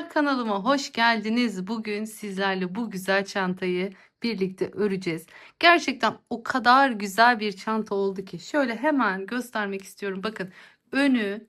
Merhabalar, kanalıma hoş geldiniz. Bugün sizlerle bu güzel çantayı birlikte öreceğiz. Gerçekten o kadar güzel bir çanta oldu ki şöyle hemen göstermek istiyorum. Bakın, önü,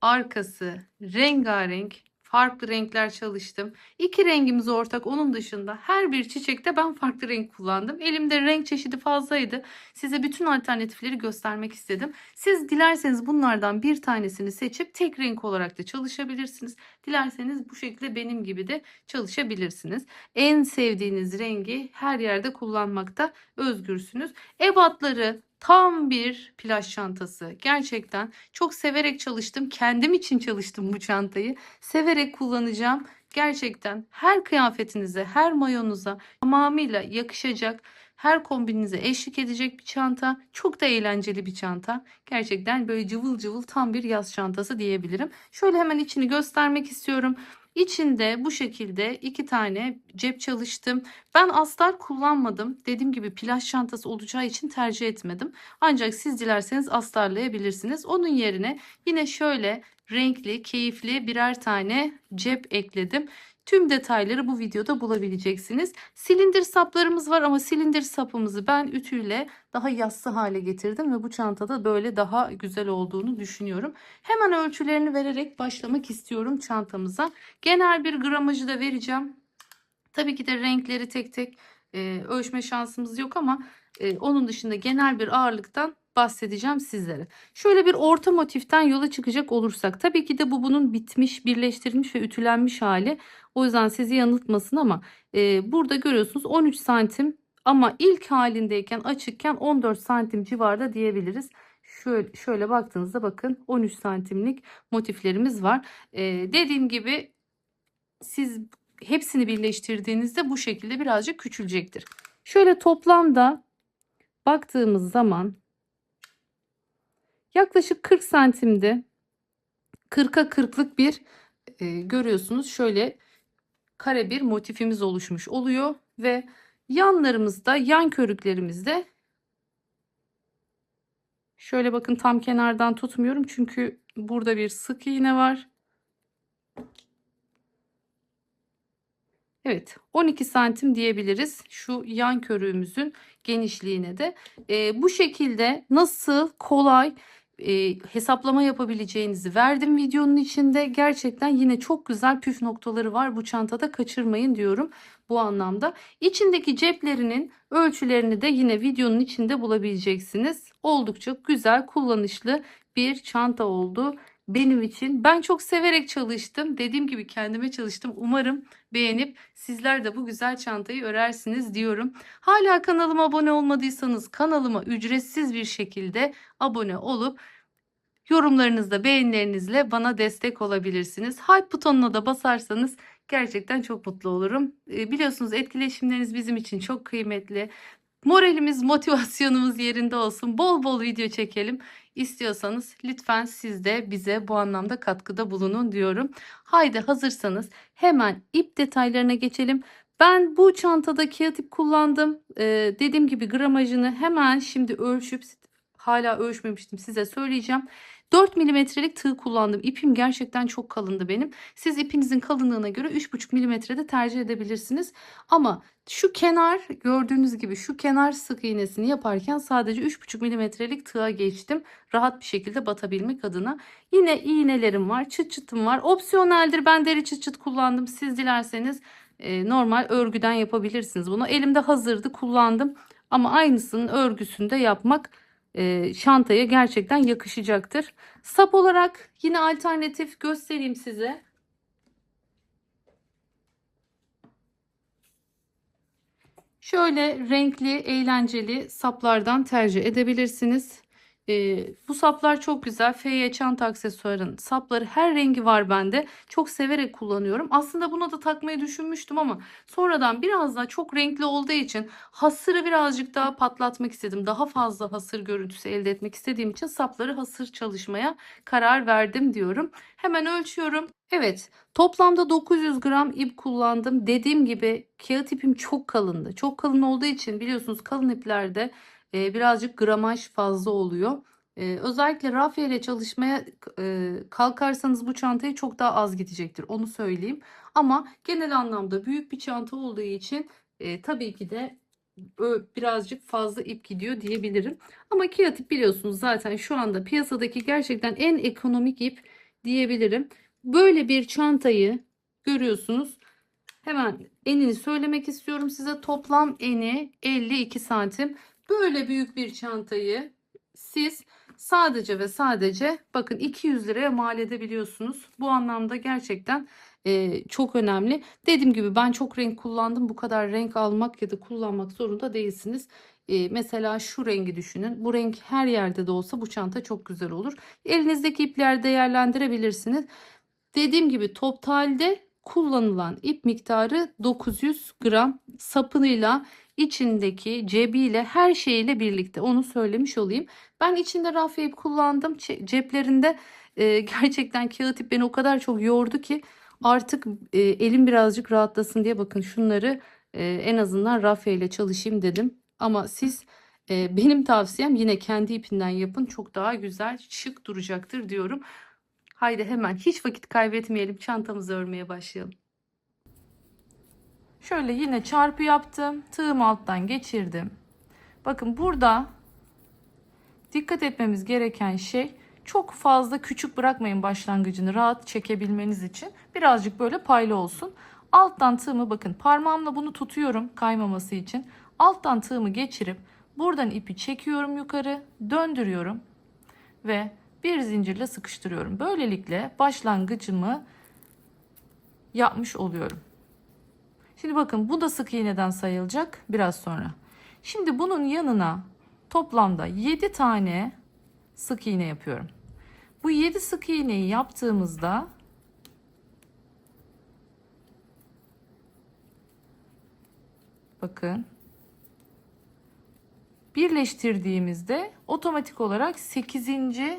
arkası rengarenk, farklı renkler çalıştım. İki rengimiz ortak, onun dışında her bir çiçekte ben farklı renk kullandım. Elimde renk çeşidi fazlaydı. Size bütün alternatifleri göstermek istedim. Siz dilerseniz bunlardan bir tanesini seçip tek renk olarak da çalışabilirsiniz. Dilerseniz bu şekilde benim gibi de çalışabilirsiniz. En sevdiğiniz rengi her yerde kullanmakta özgürsünüz. Ebatları tam bir plaj çantası. Gerçekten çok severek çalıştım. Kendim için çalıştım bu çantayı. Severek kullanacağım. Gerçekten her kıyafetinize, her mayonuza tamamıyla yakışacak, her kombininize eşlik edecek bir çanta. Çok da eğlenceli bir çanta. Gerçekten böyle cıvıl cıvıl tam bir yaz çantası diyebilirim. Şöyle hemen içini göstermek istiyorum. İçinde bu şekilde iki tane cep çalıştım. Ben astar kullanmadım. Dediğim gibi plaj çantası olacağı için tercih etmedim. Ancak siz dilerseniz astarlayabilirsiniz. Onun yerine yine şöyle renkli, keyifli birer tane cep ekledim. Tüm detayları bu videoda bulabileceksiniz. Silindir saplarımız var ama silindir sapımızı ben ütüyle daha yassı hale getirdim ve bu çantada böyle daha güzel olduğunu düşünüyorum. Hemen ölçülerini vererek başlamak istiyorum çantamıza. Genel bir gramajı da vereceğim. Tabii ki de renkleri tek tek ölçme şansımız yok ama onun dışında genel bir ağırlıktan bahsedeceğim sizlere. Şöyle bir orta motiften yola çıkacak olursak, tabii ki de bu bunun bitmiş, birleştirilmiş ve ütülenmiş hali. O yüzden sizi yanıltmasın ama burada görüyorsunuz 13 santim ama ilk halindeyken açıkken 14 santim civarda diyebiliriz. Şöyle baktığınızda bakın 13 santimlik motiflerimiz var. Dediğim gibi siz hepsini birleştirdiğinizde bu şekilde birazcık küçülecektir. Şöyle toplamda baktığımız zaman yaklaşık 40 santimde 40'a 40'lık bir görüyorsunuz şöyle kare bir motifimiz oluşmuş oluyor ve yanlarımızda, yan körüklerimizde şöyle bakın, tam kenardan tutmuyorum çünkü burada bir sık iğne var. Evet, 12 santim diyebiliriz şu yan körüğümüzün genişliğine de. Bu şekilde nasıl kolay hesaplama yapabileceğinizi verdim videonun içinde. Gerçekten yine çok güzel püf noktaları var bu çantada, kaçırmayın diyorum bu anlamda. İçindeki ceplerinin ölçülerini de yine videonun içinde bulabileceksiniz. Oldukça güzel, kullanışlı bir çanta oldu benim için. Ben çok severek çalıştım. Dediğim gibi kendime çalıştım. Umarım beğenip sizler de bu güzel çantayı örersiniz diyorum. Hala kanalıma abone olmadıysanız kanalıma ücretsiz bir şekilde abone olup yorumlarınızla, beğenilerinizle bana destek olabilirsiniz. Hype butonuna da basarsanız gerçekten çok mutlu olurum. Biliyorsunuz etkileşimleriniz bizim için çok kıymetli. Moralimiz, motivasyonumuz yerinde olsun. Bol bol video çekelim istiyorsanız lütfen siz de bize bu anlamda katkıda bulunun diyorum. Haydi hazırsanız hemen ip detaylarına geçelim. Ben bu çantada kağıt ip kullandım. Dediğim gibi gramajını hemen şimdi ölçüp, hala ölçmemiştim, size söyleyeceğim. 4 milimetrelik tığ kullandım. İpim gerçekten çok kalındı benim. Siz ipinizin kalınlığına göre 3,5 milimetrede tercih edebilirsiniz. Ama şu kenar, gördüğünüz gibi şu kenar sık iğnesini yaparken sadece 3,5 milimetrelik tığa geçtim. Rahat bir şekilde batabilmek adına. Yine iğnelerim var, çıt çıtım var. Opsiyoneldir. Ben deri çıt çıt kullandım. Siz dilerseniz normal örgüden yapabilirsiniz bunu. Elimde hazırdı, kullandım. Ama aynısının örgüsünde yapmak çantaya gerçekten yakışacaktır. Sap olarak yine alternatif göstereyim size. Şöyle renkli, eğlenceli saplardan tercih edebilirsiniz. Bu saplar çok güzel. Feye çanta aksesuarın sapları, her rengi var bende. Çok severek kullanıyorum. Aslında buna da takmayı düşünmüştüm ama sonradan biraz daha çok renkli olduğu için hasırı birazcık daha patlatmak istedim. Daha fazla hasır görüntüsü elde etmek istediğim için sapları hasır çalışmaya karar verdim diyorum. Hemen ölçüyorum. Evet. Toplamda 900 gram ip kullandım. Dediğim gibi kağıt ipim çok kalındı. Çok kalın olduğu için biliyorsunuz kalın iplerde birazcık gramaj fazla oluyor. Özellikle rafya ile çalışmaya kalkarsanız bu çantayı çok daha az gidecektir. Onu söyleyeyim. Ama genel anlamda büyük bir çanta olduğu için tabii ki de birazcık fazla ip gidiyor diyebilirim. Ama Kia Tip biliyorsunuz zaten şu anda piyasadaki gerçekten en ekonomik ip diyebilirim. Böyle bir çantayı görüyorsunuz. Hemen enini söylemek istiyorum size. Toplam eni 52 santim. Böyle büyük bir çantayı siz sadece ve sadece bakın 200 liraya mal edebiliyorsunuz. Bu anlamda gerçekten çok önemli. Dediğim gibi ben çok renk kullandım. Bu kadar renk almak ya da kullanmak zorunda değilsiniz. Mesela şu rengi düşünün. Bu renk her yerde de olsa bu çanta çok güzel olur. Elinizdeki ipler değerlendirebilirsiniz. Dediğim gibi totalde kullanılan ip miktarı 900 gram, sapıyla, içindeki cebiyle, her şeyiyle birlikte, onu söylemiş olayım. Ben içinde rafya ip kullandım. Ceplerinde gerçekten kağıt ip beni o kadar çok yordu ki artık elim birazcık rahatlasın diye bakın şunları en azından rafya ile çalışayım dedim. Ama siz benim tavsiyem yine kendi ipinden yapın. Çok daha güzel, şık duracaktır diyorum. Haydi hemen hiç vakit kaybetmeyelim. Çantamızı örmeye başlayalım. Şöyle yine çarpı yaptım. Tığımı alttan geçirdim. Bakın burada dikkat etmemiz gereken şey, çok fazla küçük bırakmayın başlangıcını, rahat çekebilmeniz için. Birazcık böyle paylı olsun. Alttan tığımı, bakın parmağımla bunu tutuyorum kaymaması için. Alttan tığımı geçirip buradan ipi çekiyorum yukarı, döndürüyorum ve bir zincirle sıkıştırıyorum. Böylelikle başlangıcımı yapmış oluyorum. Şimdi bakın bu da sık iğneden sayılacak biraz sonra. Şimdi bunun yanına toplamda 7 tane sık iğne yapıyorum. Bu 7 sık iğneyi yaptığımızda bakın birleştirdiğimizde otomatik olarak 8.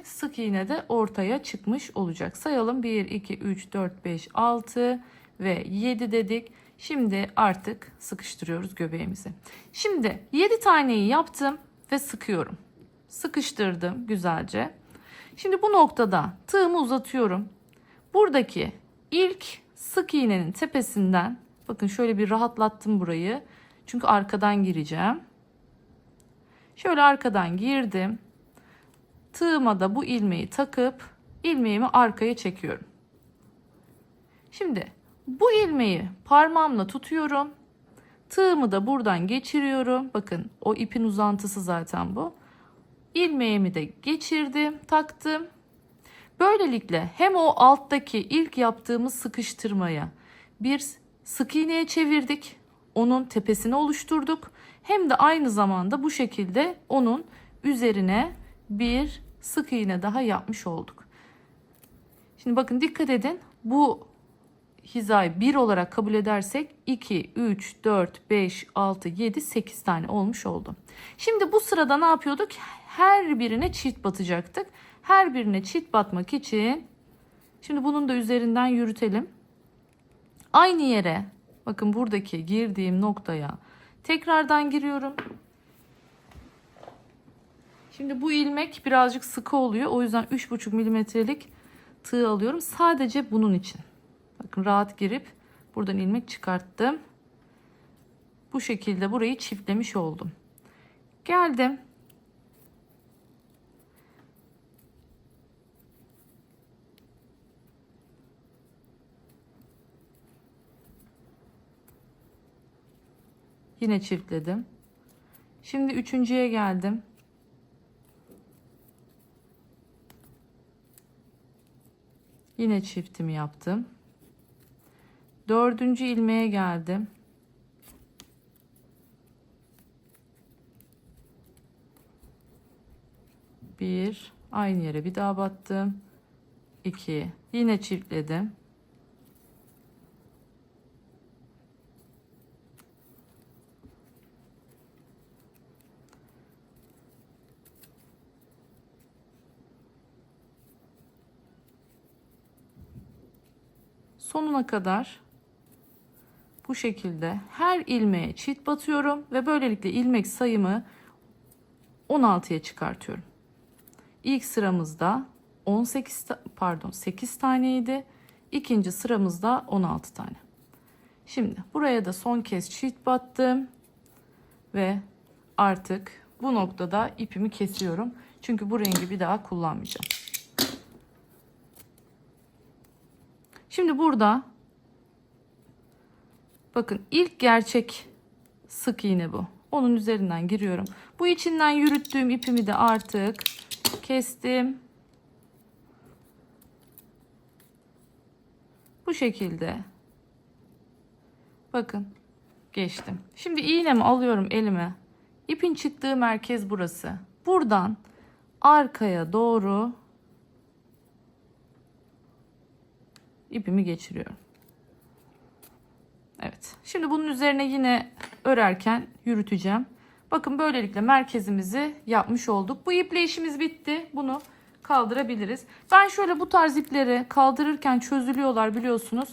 sık iğne de ortaya çıkmış olacak. Sayalım: 1, 2, 3, 4, 5, 6 ve 7 dedik. Şimdi artık sıkıştırıyoruz göbeğimizi. Şimdi 7 taneyi yaptım ve sıkıyorum. Sıkıştırdım güzelce. Şimdi bu noktada tığımı uzatıyorum. Buradaki ilk sık iğnenin tepesinden, bakın şöyle bir rahatlattım burayı. Çünkü arkadan gireceğim. Şöyle arkadan girdim. Tığıma da bu ilmeği takıp ilmeğimi arkaya çekiyorum. Şimdi bu ilmeği parmağımla tutuyorum. Tığımı da buradan geçiriyorum. Bakın o ipin uzantısı zaten bu. İlmeğimi de geçirdim, taktım. Böylelikle hem o alttaki ilk yaptığımız sıkıştırmaya bir sık iğneye çevirdik. Onun tepesini oluşturduk. Hem de aynı zamanda bu şekilde onun üzerine bir sık iğne daha yapmış olduk. Şimdi bakın dikkat edin. Bu hizayı 1 olarak kabul edersek 2, 3, 4, 5, 6, 7, 8 tane olmuş oldu. Şimdi bu sırada ne yapıyorduk? Her birine çift batacaktık. Her birine çift batmak için şimdi bunun da üzerinden yürütelim. Aynı yere, bakın buradaki girdiğim noktaya tekrardan giriyorum. Şimdi bu ilmek birazcık sıkı oluyor. O yüzden 3,5 milimetrelik tığ alıyorum. Sadece bunun için. Bakın rahat girip buradan ilmek çıkarttım. Bu şekilde burayı çiftlemiş oldum. Geldim. Yine çiftledim. Şimdi üçüncüye geldim. Yine çiftimi yaptım. Dördüncü ilmeğe geldim. Bir, aynı yere bir daha battım. 2, yine çiftledim. Sonuna kadar bu şekilde her ilmeğe çift batıyorum ve böylelikle ilmek sayımı 16'ya çıkartıyorum. İlk sıramızda 8 taneydi. İkinci sıramızda 16 tane. Şimdi buraya da son kez çift battım ve artık bu noktada ipimi kesiyorum. Çünkü bu rengi bir daha kullanmayacağım. Şimdi burada bakın ilk gerçek sık iğne bu. Onun üzerinden giriyorum. Bu içinden yürüttüğüm ipimi de artık kestim. Bu şekilde. Bakın geçtim. Şimdi iğnemi alıyorum elime. İpin çıktığı merkez burası. Buradan arkaya doğru ipimi geçiriyorum. Evet. Şimdi bunun üzerine yine örerken yürüteceğim. Bakın böylelikle merkezimizi yapmış olduk. Bu iple işimiz bitti. Bunu kaldırabiliriz. Ben şöyle bu tarz ipleri kaldırırken çözülüyorlar biliyorsunuz.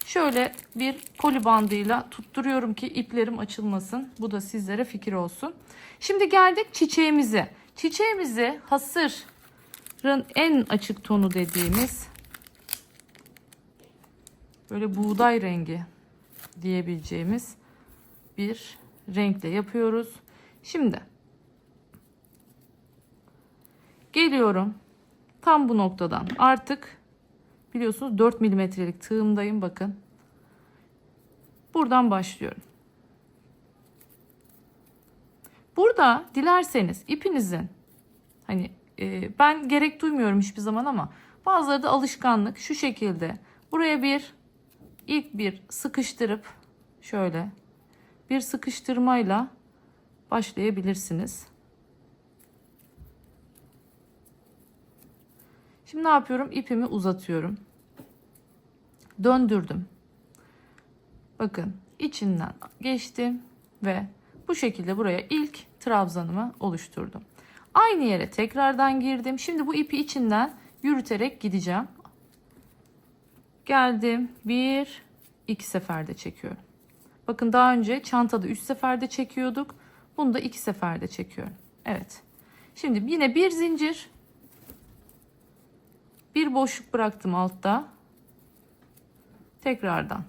Şöyle bir koli bandıyla tutturuyorum ki iplerim açılmasın. Bu da sizlere fikir olsun. Şimdi geldik çiçeğimize. Çiçeğimizi hasırın en açık tonu dediğimiz böyle buğday rengi diyebileceğimiz bir renkle yapıyoruz. Şimdi geliyorum tam bu noktadan. Artık biliyorsunuz 4 milimetrelik tığımdayım. Bakın. Buradan başlıyorum. Burada dilerseniz ipinizin hani ben gerek duymuyorum hiçbir zaman ama bazıları da alışkanlık şu şekilde buraya ilk bir sıkıştırıp şöyle bir sıkıştırmayla başlayabilirsiniz. Şimdi ne yapıyorum? İpimi uzatıyorum. Döndürdüm. Bakın içinden geçtim ve bu şekilde buraya ilk trabzanımı oluşturdum. Aynı yere tekrardan girdim. Şimdi bu ipi içinden yürüterek gideceğim. Geldim. 2 seferde çekiyorum. Bakın daha önce çantada 3 seferde çekiyorduk. Bunu da 2 seferde çekiyorum. Evet. Şimdi yine bir zincir. Bir boşluk bıraktım altta. Tekrardan.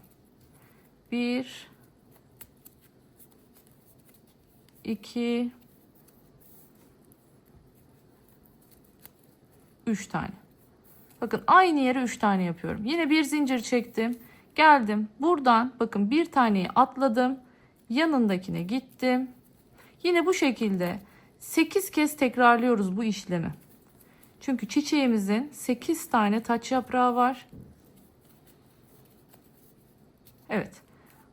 1 2 3 tane. Bakın aynı yere 3 tane yapıyorum. Yine bir zincir çektim. Geldim. Buradan bakın bir taneyi atladım. Yanındakine gittim. Yine bu şekilde 8 kez tekrarlıyoruz bu işlemi. Çünkü çiçeğimizin 8 tane taç yaprağı var. Evet.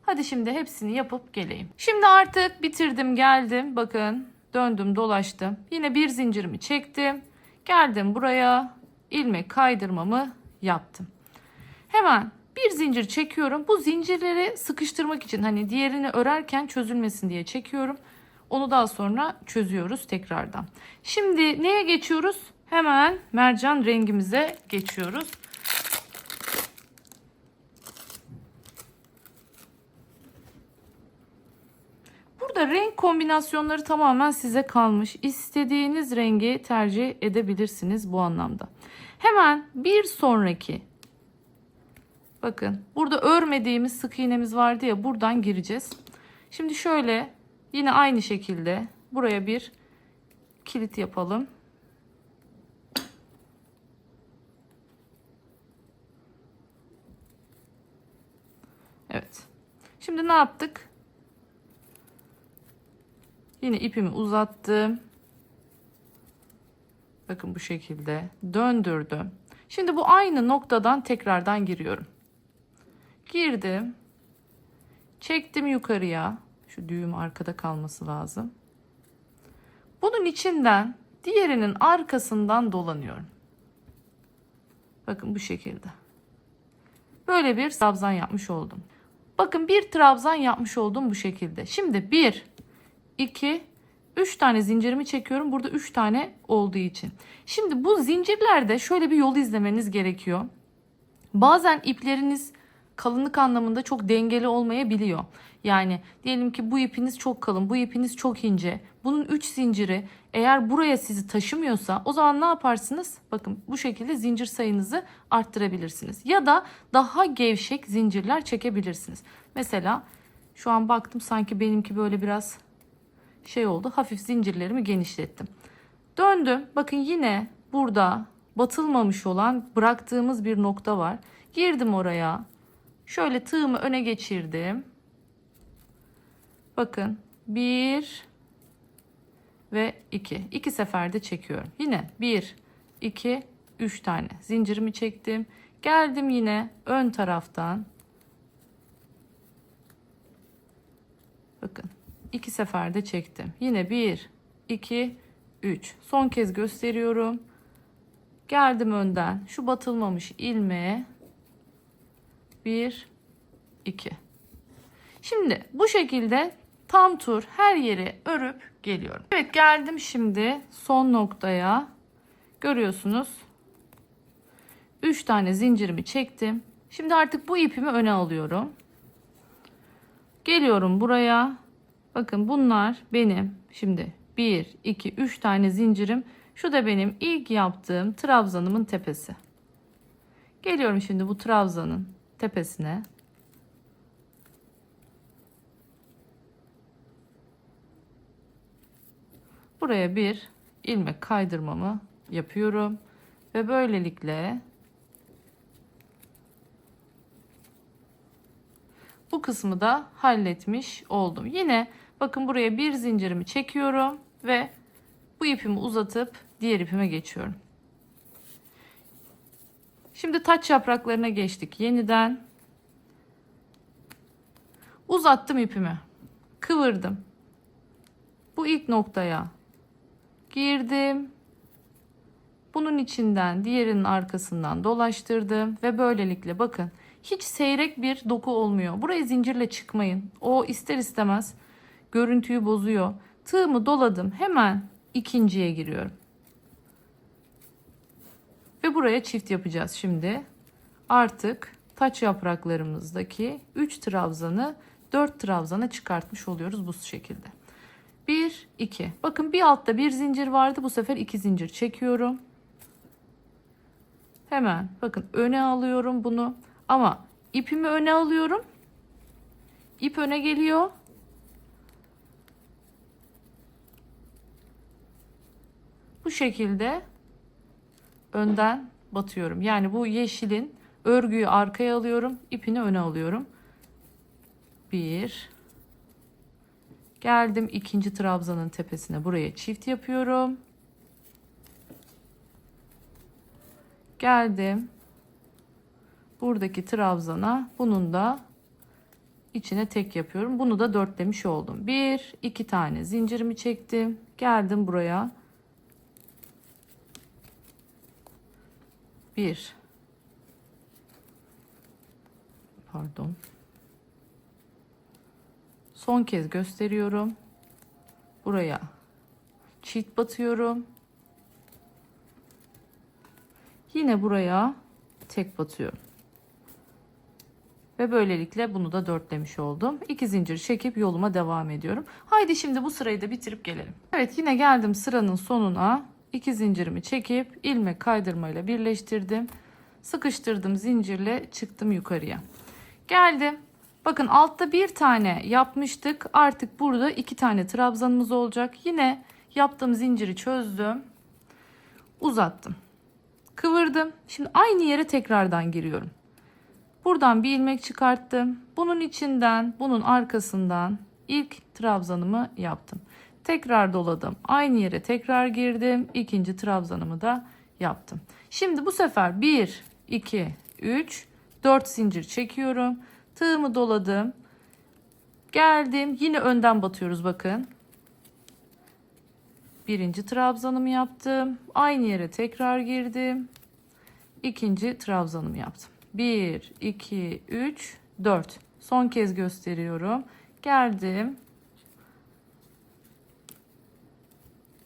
Hadi şimdi hepsini yapıp geleyim. Şimdi artık bitirdim geldim. Bakın döndüm dolaştım. Yine bir zincirimi çektim. Geldim buraya ilmek kaydırmamı yaptım. Hemen bir zincir çekiyorum. Bu zincirleri sıkıştırmak için hani diğerini örerken çözülmesin diye çekiyorum. Onu daha sonra çözüyoruz tekrardan. Şimdi neye geçiyoruz? Hemen mercan rengimize geçiyoruz. Burada renk kombinasyonları tamamen size kalmış. İstediğiniz rengi tercih edebilirsiniz bu anlamda. Hemen bir sonraki bakın burada örmediğimiz sık iğnemiz vardı ya buradan gireceğiz. Şimdi şöyle yine aynı şekilde buraya bir kilit yapalım. Evet. Şimdi ne yaptık? Yine ipimi uzattım. Bakın bu şekilde döndürdüm. Şimdi bu aynı noktadan tekrardan giriyorum. Girdim. Çektim yukarıya. Şu düğüm arkada kalması lazım. Bunun içinden diğerinin arkasından dolanıyorum. Bakın bu şekilde. Böyle bir trabzan yapmış oldum. Bakın bir trabzan yapmış oldum bu şekilde. Şimdi 1, 2, 3 tane zincirimi çekiyorum. Burada 3 tane olduğu için. Şimdi bu zincirlerde şöyle bir yol izlemeniz gerekiyor. Bazen ipleriniz kalınlık anlamında çok dengeli olmayabiliyor. Yani diyelim ki bu ipiniz çok kalın, bu ipiniz çok ince. Bunun 3 zinciri eğer buraya sizi taşımıyorsa o zaman ne yaparsınız? Bakın bu şekilde zincir sayınızı arttırabilirsiniz. Ya da daha gevşek zincirler çekebilirsiniz. Mesela şu an baktım sanki benimki böyle biraz şey oldu. Hafif zincirlerimi genişlettim. Döndüm. Bakın yine burada batılmamış olan bıraktığımız bir nokta var. Girdim oraya. Şöyle tığımı öne geçirdim. Bakın 1 ve 2. 2 seferde çekiyorum. Yine 1, 2, 3 tane zincirimi çektim. Geldim yine ön taraftan. Bakın 2 seferde çektim. Yine 1, 2, 3. Son kez gösteriyorum. Geldim önden. Şu batılmamış ilmeğe 1, 2. Şimdi bu şekilde tam tur her yeri örüp geliyorum. Evet, geldim şimdi son noktaya. Görüyorsunuz. 3 tane zincirimi çektim. Şimdi artık bu ipimi öne alıyorum. Geliyorum buraya. Bakın bunlar benim şimdi 1, 2, 3 tane zincirim. Şu da benim ilk yaptığım trabzanımın tepesi. Geliyorum şimdi bu trabzanın tepesine. Buraya bir ilmek kaydırmamı yapıyorum ve böylelikle bu kısmı da halletmiş oldum. Yine bakın buraya bir zincirimi çekiyorum ve bu ipimi uzatıp diğer ipime geçiyorum. Şimdi taç yapraklarına geçtik. Yeniden uzattım ipimi. Kıvırdım. Bu ilk noktaya girdim. Bunun içinden diğerinin arkasından dolaştırdım ve böylelikle bakın hiç seyrek bir doku olmuyor. Buraya zincirle çıkmayın. O ister istemez görüntüyü bozuyor. Tığımı doladım. Hemen ikinciye giriyorum. Ve buraya çift yapacağız şimdi. Artık taç yapraklarımızdaki 3 trabzanı 4 trabzana çıkartmış oluyoruz bu şekilde. 1, 2. Bakın bir altta bir zincir vardı. Bu sefer 2 zincir çekiyorum. Hemen bakın öne alıyorum bunu. Ama ipimi öne alıyorum. İp öne geliyor. Bu şekilde önden batıyorum. Yani bu yeşilin örgüyü arkaya alıyorum. İpini öne alıyorum. 1. Geldim ikinci trabzanın tepesine. Buraya çift yapıyorum. Geldim. Buradaki trabzana bunun da içine tek yapıyorum. Bunu da dörtlemiş oldum. 1, 2 tane zincirimi çektim. Geldim buraya. 1. Pardon. Son kez gösteriyorum. Buraya çift batıyorum. Yine buraya tek batıyorum. Ve böylelikle bunu da dörtlemiş oldum. 2 zincir çekip yoluma devam ediyorum. Haydi şimdi bu sırayı da bitirip gelelim. Evet, yine geldim sıranın sonuna. 2 zincirimi çekip ilmek kaydırmayla birleştirdim. Sıkıştırdım zincirle çıktım yukarıya. Geldim. Bakın altta bir tane yapmıştık. Artık burada 2 tane trabzanımız olacak. Yine yaptığım zinciri çözdüm. Uzattım. Kıvırdım. Şimdi aynı yere tekrardan giriyorum. Buradan bir ilmek çıkarttım. Bunun içinden, bunun arkasından ilk trabzanımı yaptım. Tekrar doladım. Aynı yere tekrar girdim. İkinci trabzanımı da yaptım. Şimdi bu sefer 1, 2, 3, 4 zincir çekiyorum. Tığımı doladım. Geldim. Yine önden batıyoruz bakın. Birinci trabzanımı yaptım. Aynı yere tekrar girdim. İkinci trabzanımı yaptım. 1, 2, 3, 4. Son kez gösteriyorum. Geldim.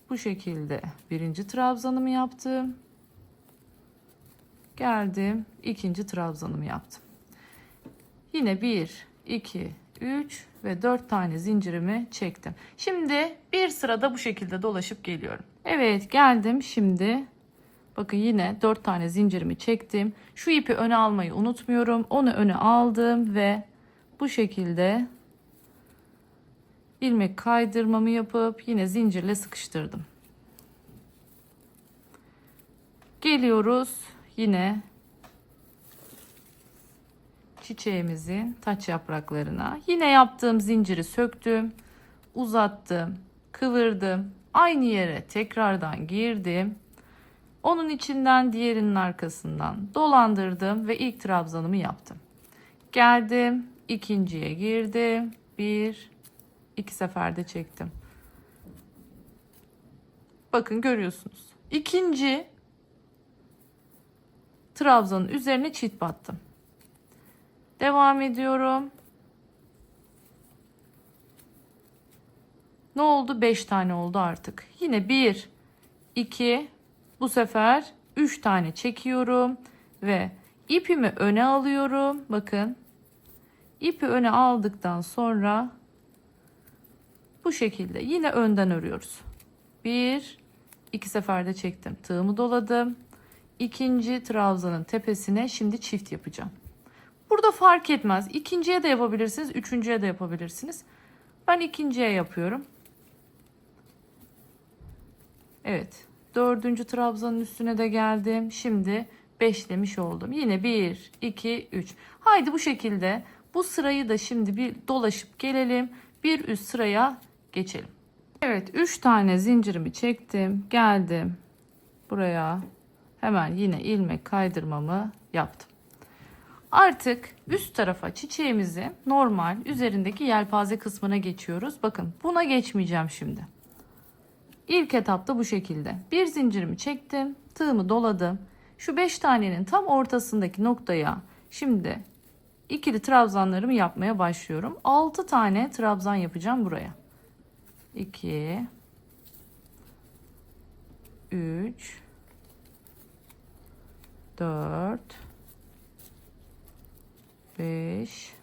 Bu şekilde birinci trabzanımı yaptım. Geldim. İkinci trabzanımı yaptım. Yine 1, 2, 3 ve 4 tane zincirimi çektim. Şimdi bir sırada bu şekilde dolaşıp geliyorum. Evet, geldim şimdi. Bakın yine 4 tane zincirimi çektim. Şu ipi öne almayı unutmuyorum. Onu öne aldım ve bu şekilde ilmek kaydırmamı yapıp yine zincirle sıkıştırdım. Geliyoruz yine çiçeğimizin taç yapraklarına. Yine yaptığım zinciri söktüm, uzattım, kıvırdım. Aynı yere tekrardan girdim. Onun içinden diğerinin arkasından dolandırdım ve ilk trabzanımı yaptım. Geldim, ikinciye girdim. 1, 2 seferde çektim. Bakın görüyorsunuz. İkinci trabzanın üzerine çift battım. Devam ediyorum. Ne oldu? 5 tane oldu artık. Yine 1, 2, bu sefer 3 tane çekiyorum ve ipimi öne alıyorum. Bakın. İpi öne aldıktan sonra bu şekilde yine önden örüyoruz. 1, 2 seferde çektim. Tığımı doladım. İkinci trabzanın tepesine şimdi çift yapacağım. Burada fark etmez. İkinciye de yapabilirsiniz, üçüncüye de yapabilirsiniz. Ben ikinciye yapıyorum. Evet. Dördüncü trabzanın üstüne de geldim. Şimdi beşlemiş oldum. Yine 1, 2, 3. Haydi bu şekilde bu sırayı da şimdi bir dolaşıp gelelim. Bir üst sıraya geçelim. Evet, 3 tane zincirimi çektim. Geldim. Buraya hemen yine ilmek kaydırmamı yaptım. Artık üst tarafa çiçeğimizi normal üzerindeki yelpaze kısmına geçiyoruz. Bakın buna geçmeyeceğim şimdi. İlk etapta bu şekilde. Bir zincirimi çektim. Tığımı doladım. Şu 5 tanenin tam ortasındaki noktaya şimdi ikili trabzanlarımı yapmaya başlıyorum. 6 tane trabzan yapacağım buraya. 2, 3, 4, 5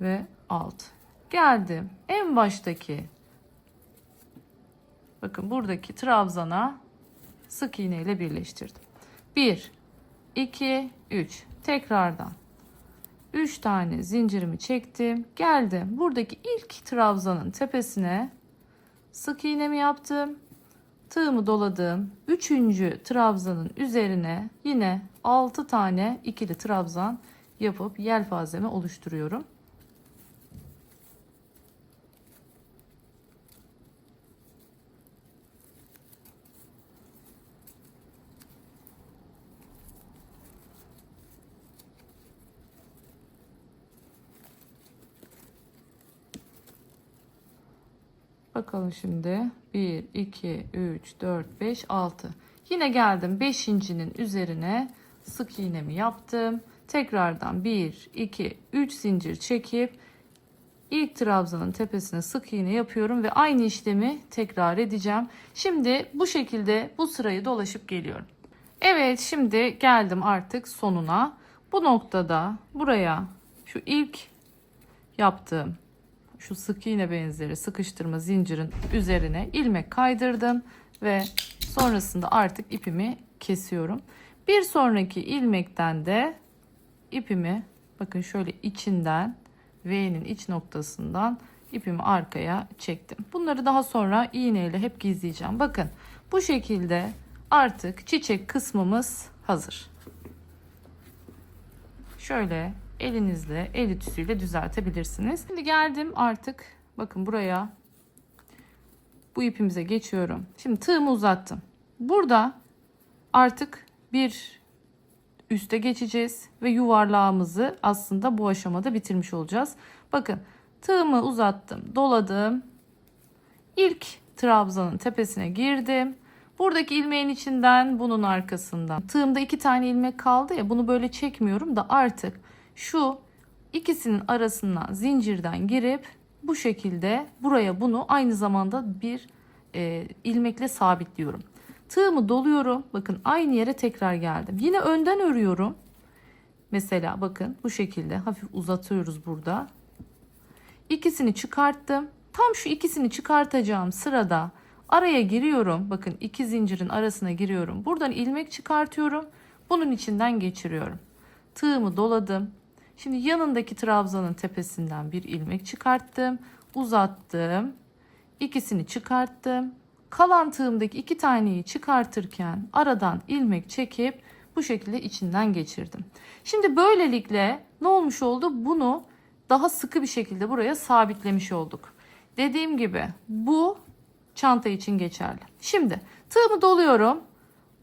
ve 6. Geldim. En baştaki, bakın buradaki trabzana sık iğne ile birleştirdim. 1, 2, 3. Tekrardan 3 tane zincirimi çektim. Geldim. Buradaki ilk trabzanın tepesine sık iğnemi yaptım. Tığımı doladım. 3. trabzanın üzerine yine 6 tane ikili trabzan yapıp yelpazemi oluşturuyorum. Bakalım şimdi. 1, 2, 3, 4, 5, 6. Yine geldim 5.'nin üzerine sık iğnemi yaptım. Tekrardan 1, 2, 3 zincir çekip ilk trabzanın tepesine sık iğne yapıyorum ve aynı işlemi tekrar edeceğim. Şimdi bu şekilde bu sırayı dolaşıp geliyorum. Evet, şimdi geldim artık sonuna. Bu noktada buraya şu ilk yaptığım şu sık iğne benzeri sıkıştırma zincirin üzerine ilmek kaydırdım ve sonrasında artık ipimi kesiyorum. Bir sonraki ilmekten de ipimi bakın şöyle içinden V'nin iç noktasından ipimi arkaya çektim. Bunları daha sonra iğneyle hep gizleyeceğim. Bakın bu şekilde artık çiçek kısmımız hazır. Şöyle elinizle, el ütüsüyle düzeltebilirsiniz. Şimdi geldim artık. Bakın buraya bu ipimize geçiyorum. Şimdi tığımı uzattım. Burada artık bir üste geçeceğiz ve yuvarlağımızı aslında bu aşamada bitirmiş olacağız. Bakın tığımı uzattım, doladım. İlk trabzanın tepesine girdim. Buradaki ilmeğin içinden bunun arkasından. Tığımda 2 tane ilmek kaldı ya, bunu böyle çekmiyorum da artık şu ikisinin arasından zincirden girip bu şekilde buraya bunu aynı zamanda bir ilmekle sabitliyorum. Tığımı doluyorum. Bakın aynı yere tekrar geldim. Yine önden örüyorum. Mesela bakın bu şekilde hafif uzatıyoruz burada. İkisini çıkarttım. Tam şu ikisini çıkartacağım sırada araya giriyorum. Bakın iki zincirin arasına giriyorum. Buradan ilmek çıkartıyorum. Bunun içinden geçiriyorum. Tığımı doladım. Şimdi yanındaki trabzanın tepesinden bir ilmek çıkarttım. Uzattım. İkisini çıkarttım. Kalan tığımdaki iki taneyi çıkartırken aradan ilmek çekip bu şekilde içinden geçirdim. Şimdi böylelikle ne olmuş oldu? Bunu daha sıkı bir şekilde buraya sabitlemiş olduk. Dediğim gibi bu çanta için geçerli. Şimdi tığımı doluyorum.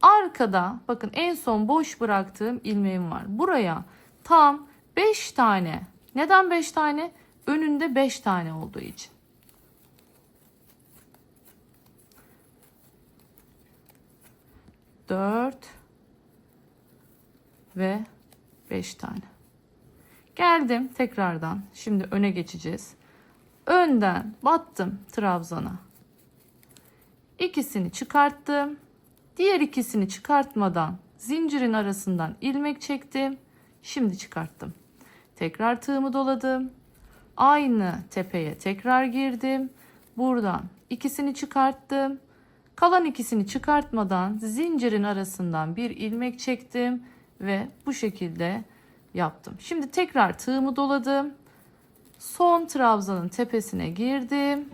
Arkada bakın en son boş bıraktığım ilmeğim var. Buraya tam 5 tane. Neden 5 tane? Önünde 5 tane olduğu için. Dört ve 5 tane. Geldim tekrardan. Şimdi öne geçeceğiz. Önden battım trabzana. İkisini çıkarttım. Diğer ikisini çıkartmadan zincirin arasından ilmek çektim. Şimdi çıkarttım. Tekrar tığımı doladım. Aynı tepeye tekrar girdim. Buradan ikisini çıkarttım. Kalan ikisini çıkartmadan zincirin arasından bir ilmek çektim ve bu şekilde yaptım. Şimdi tekrar tığımı doladım. Son trabzanın tepesine girdim.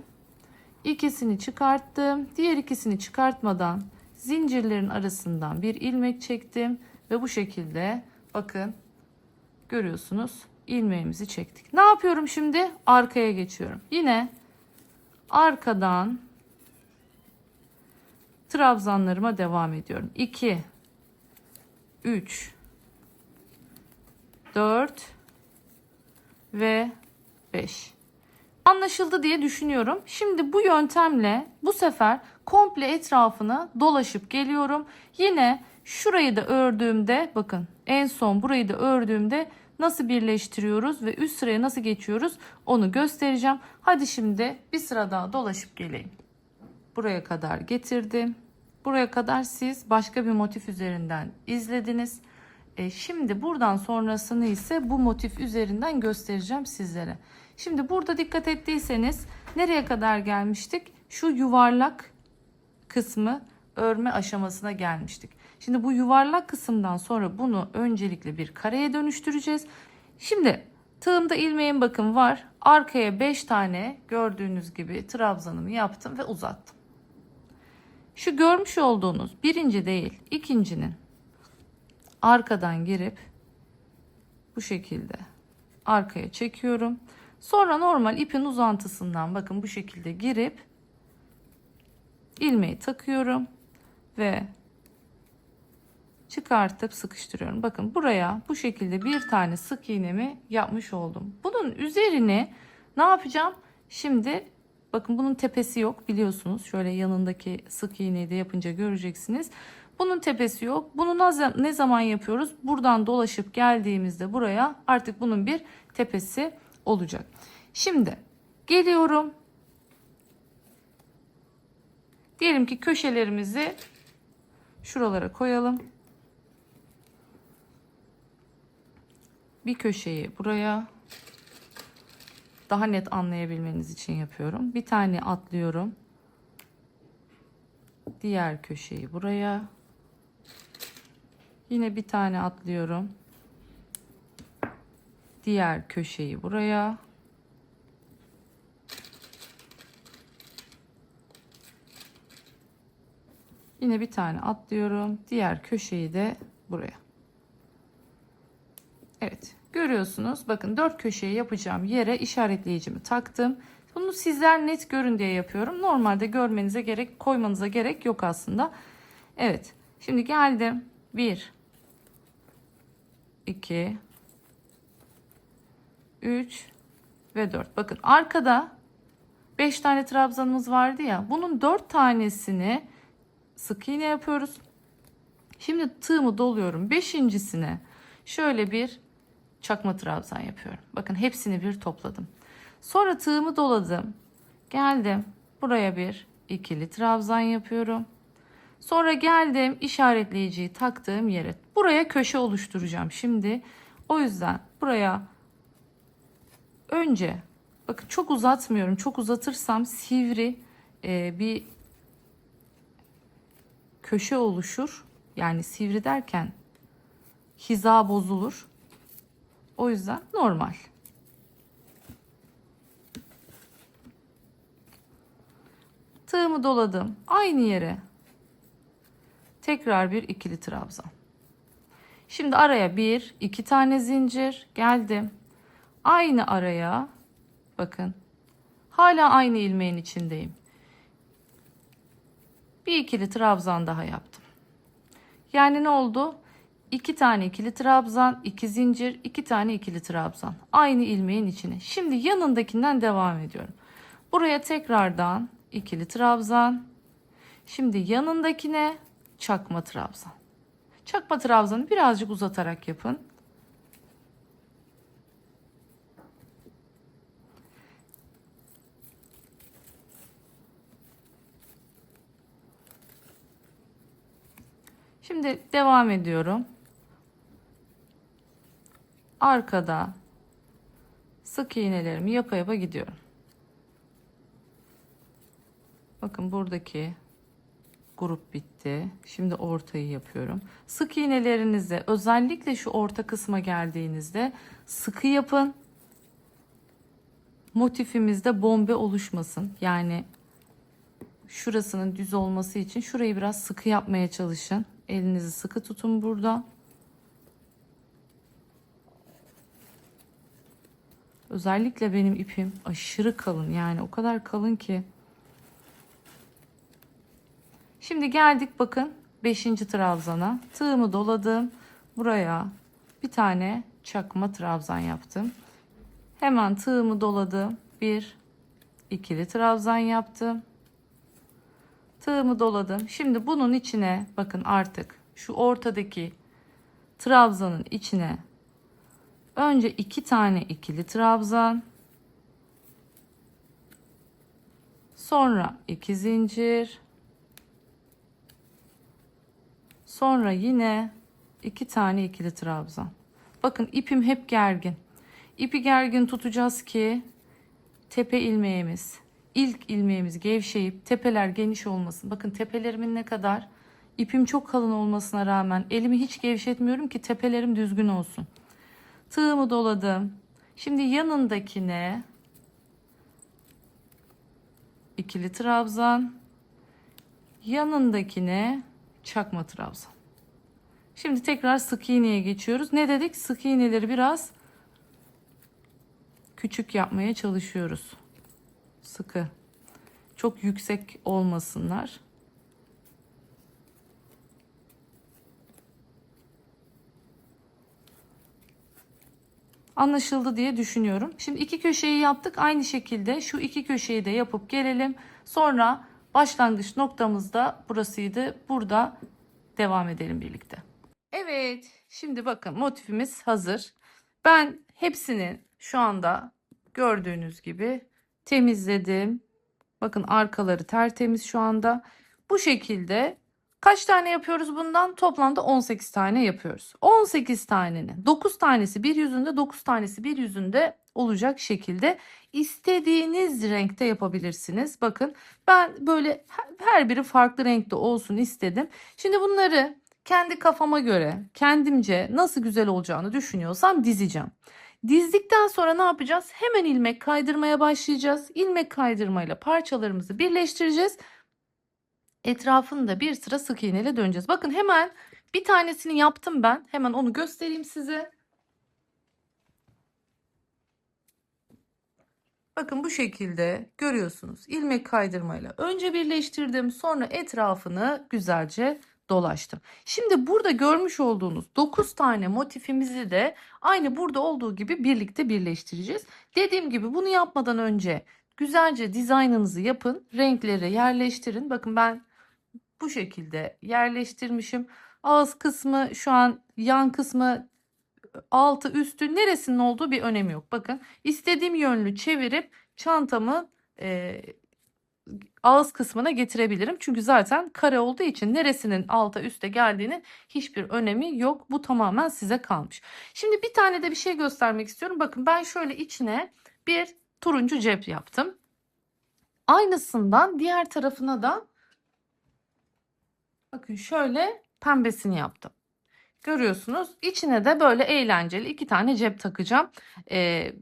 İkisini çıkarttım. Diğer ikisini çıkartmadan zincirlerin arasından bir ilmek çektim ve bu şekilde bakın görüyorsunuz ilmeğimizi çektik. Ne yapıyorum şimdi? Arkaya geçiyorum. Yine arkadan trabzanlarıma devam ediyorum. 2 3 4 ve 5. Anlaşıldı diye düşünüyorum. Şimdi bu yöntemle bu sefer komple etrafını dolaşıp geliyorum. Yine şurayı da ördüğümde bakın en son burayı da ördüğümde nasıl birleştiriyoruz ve üst sıraya nasıl geçiyoruz onu göstereceğim. Hadi şimdi bir sıra daha dolaşıp geleyim. Buraya kadar getirdim. Buraya kadar siz başka bir motif üzerinden izlediniz. Şimdi buradan sonrasını ise bu motif üzerinden göstereceğim sizlere. Şimdi burada dikkat ettiyseniz nereye kadar gelmiştik? Şu yuvarlak kısmı örme aşamasına gelmiştik. Şimdi bu yuvarlak kısımdan sonra bunu öncelikle bir kareye dönüştüreceğiz. Şimdi tığımda ilmeğim bakın var. Arkaya 5 tane gördüğünüz gibi trabzanımı yaptım ve uzattım. Şu görmüş olduğunuz birinci değil ikincinin arkadan girip bu şekilde arkaya çekiyorum. Sonra normal ipin uzantısından bakın bu şekilde girip ilmeği takıyorum ve çıkartıp sıkıştırıyorum. Bakın buraya bu şekilde bir tane sık iğnemi yapmış oldum. Bunun üzerine ne yapacağım? Şimdi bakın bunun tepesi yok biliyorsunuz. Şöyle yanındaki sık iğneyi de yapınca göreceksiniz. Bunun tepesi yok. Bunu ne zaman yapıyoruz? Buradan dolaşıp geldiğimizde buraya artık bunun bir tepesi olacak. Şimdi geliyorum. Diyelim ki köşelerimizi şuralara koyalım. Bir köşeyi buraya. Daha net anlayabilmeniz için yapıyorum. Bir tane atlıyorum. Diğer köşeyi buraya. Yine bir tane atlıyorum. Diğer köşeyi buraya. Yine bir tane atlıyorum. Diğer köşeyi de buraya. Evet. Görüyorsunuz. Bakın 4 köşeyi yapacağım yere işaretleyicimi taktım. Bunu sizler net görün diye yapıyorum. Normalde görmenize gerek, koymanıza gerek yok aslında. Evet. Şimdi geldim. 1 2 3 ve 4. Bakın arkada 5 tane trabzanımız vardı ya. Bunun 4 tanesini sık iğne yapıyoruz. Şimdi tığımı doluyorum. 5.'sine şöyle bir çakma trabzan yapıyorum. Bakın hepsini bir topladım. Sonra tığımı doladım. Geldim. Buraya bir ikili trabzan yapıyorum. Sonra geldim işaretleyiciyi taktığım yere. Buraya köşe oluşturacağım. Şimdi O yüzden buraya önce bakın çok uzatmıyorum. Çok uzatırsam sivri bir köşe oluşur. Yani sivri derken hiza bozulur. O yüzden normal. Tığımı doladım. Aynı yere tekrar bir ikili trabzan. Şimdi araya bir, iki tane zincir geldim. Aynı araya bakın. Hala aynı ilmeğin içindeyim. Bir ikili trabzan daha yaptım. Yani ne oldu? 2 tane ikili trabzan, 2 zincir, 2 tane ikili trabzan. Aynı ilmeğin içine. Şimdi yanındakinden devam ediyorum. Buraya tekrardan ikili trabzan. Şimdi yanındakine çakma trabzan. Çakma trabzanı birazcık uzatarak yapın. Şimdi devam ediyorum. Arkada sık iğnelerimi yapa yapa gidiyorum. Bakın buradaki grup bitti. Şimdi ortayı yapıyorum. Sık iğnelerinizi özellikle şu orta kısma geldiğinizde sıkı yapın. Motifimizde bombe oluşmasın. Yani şurasının düz olması için şurayı biraz sıkı yapmaya çalışın. Elinizi sıkı tutun burada. Özellikle benim ipim aşırı kalın. Yani o kadar kalın ki. Şimdi geldik bakın 5. trabzana. Tığımı doladım. Buraya bir tane çakma trabzan yaptım. Hemen tığımı doladım. Bir ikili trabzan yaptım. Tığımı doladım. Şimdi bunun içine bakın artık şu ortadaki trabzanın içine önce 2 tane ikili trabzan. Sonra 2 zincir. Sonra yine 2 tane ikili trabzan. Bakın ipim hep gergin. İpi gergin tutacağız ki tepe ilmeğimiz, ilk ilmeğimiz gevşeyip tepeler geniş olmasın. Bakın tepelerimin ne kadar ipim çok kalın olmasına rağmen elimi hiç gevşetmiyorum ki tepelerim düzgün olsun. Tığımı doladım. Şimdi yanındakine ikili trabzan, yanındakine çakma trabzan. Şimdi tekrar sık iğneye geçiyoruz. Ne dedik? Sık iğneleri biraz küçük yapmaya çalışıyoruz. Sıkı. Çok yüksek olmasınlar. Anlaşıldı diye düşünüyorum. Şimdi iki köşeyi yaptık. Aynı şekilde şu iki köşeyi de yapıp gelelim. Sonra başlangıç noktamızda burasıydı. Burada devam edelim birlikte. Evet. Şimdi bakın motifimiz hazır. Ben hepsini şu anda gördüğünüz gibi temizledim. Bakın arkaları tertemiz şu anda. Bu şekilde kaç tane yapıyoruz bundan? Toplamda 18 tane yapıyoruz. 18 tanenin 9 tanesi bir yüzünde, 9 tanesi bir yüzünde olacak şekilde istediğiniz renkte yapabilirsiniz. Bakın ben böyle her biri farklı renkte olsun istedim. Şimdi bunları kendi kafama göre, kendimce nasıl güzel olacağını düşünüyorsam dizeceğim. Dizdikten sonra ne yapacağız? Hemen ilmek kaydırmaya başlayacağız. İlmek kaydırmayla parçalarımızı birleştireceğiz. Etrafını da bir sıra sık iğneyle döneceğiz. Bakın hemen bir tanesini yaptım ben. Hemen onu göstereyim size. Bakın bu şekilde görüyorsunuz. İlmek kaydırmayla önce birleştirdim. Sonra etrafını güzelce dolaştım. Şimdi burada görmüş olduğunuz 9 tane motifimizi de aynı burada olduğu gibi birlikte birleştireceğiz. Dediğim gibi bunu yapmadan önce güzelce dizaynınızı yapın. Renkleri yerleştirin. Bakın ben bu şekilde yerleştirmişim. Ağız kısmı şu an yan kısmı altı üstü neresinin olduğu bir önemi yok. Bakın istediğim yönlü çevirip çantamı ağız kısmına getirebilirim. Çünkü zaten kare olduğu için neresinin alta üste geldiğinin hiçbir önemi yok. Bu tamamen size kalmış. Şimdi bir tane de bir şey göstermek istiyorum. Bakın ben şöyle içine bir turuncu cep yaptım. Aynısından diğer tarafına da bakın şöyle pembesini yaptım. Görüyorsunuz. İçine de böyle eğlenceli 2 tane cep takacağım.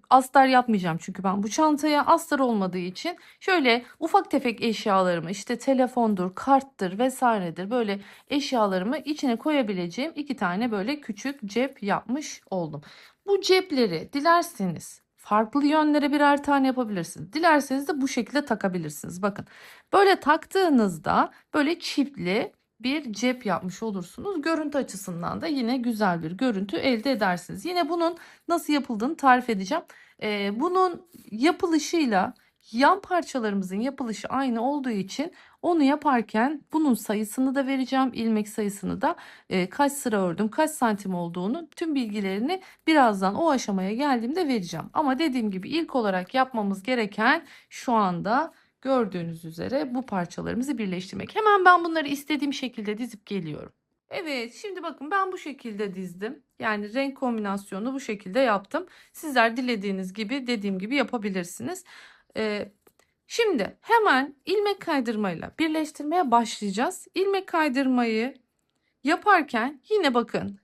Astar yapmayacağım çünkü ben bu çantaya astar olmadığı için şöyle ufak tefek eşyalarımı işte telefondur, karttır vesairedir böyle eşyalarımı içine koyabileceğim 2 tane böyle küçük cep yapmış oldum. Bu cepleri dilerseniz farklı yönlere birer tane yapabilirsiniz. Dilerseniz de bu şekilde takabilirsiniz. Bakın böyle taktığınızda böyle çiftli bir cep yapmış olursunuz. Görüntü açısından da yine güzel bir görüntü elde edersiniz. Yine bunun nasıl yapıldığını tarif edeceğim. Bunun yapılışıyla yan parçalarımızın yapılışı aynı olduğu için onu yaparken bunun sayısını da vereceğim. İlmek sayısını da kaç sıra ördüm, kaç santim olduğunu tüm bilgilerini birazdan o aşamaya geldiğimde vereceğim. Ama dediğim gibi ilk olarak yapmamız gereken şu anda gördüğünüz üzere bu parçalarımızı birleştirmek. Hemen ben bunları istediğim şekilde dizip geliyorum. Evet, şimdi bakın ben bu şekilde dizdim. Yani renk kombinasyonunu bu şekilde yaptım. Sizler dilediğiniz gibi dediğim gibi yapabilirsiniz. Ee, Şimdi hemen ilmek kaydırmayla birleştirmeye başlayacağız. İlmek kaydırmayı yaparken yine bakın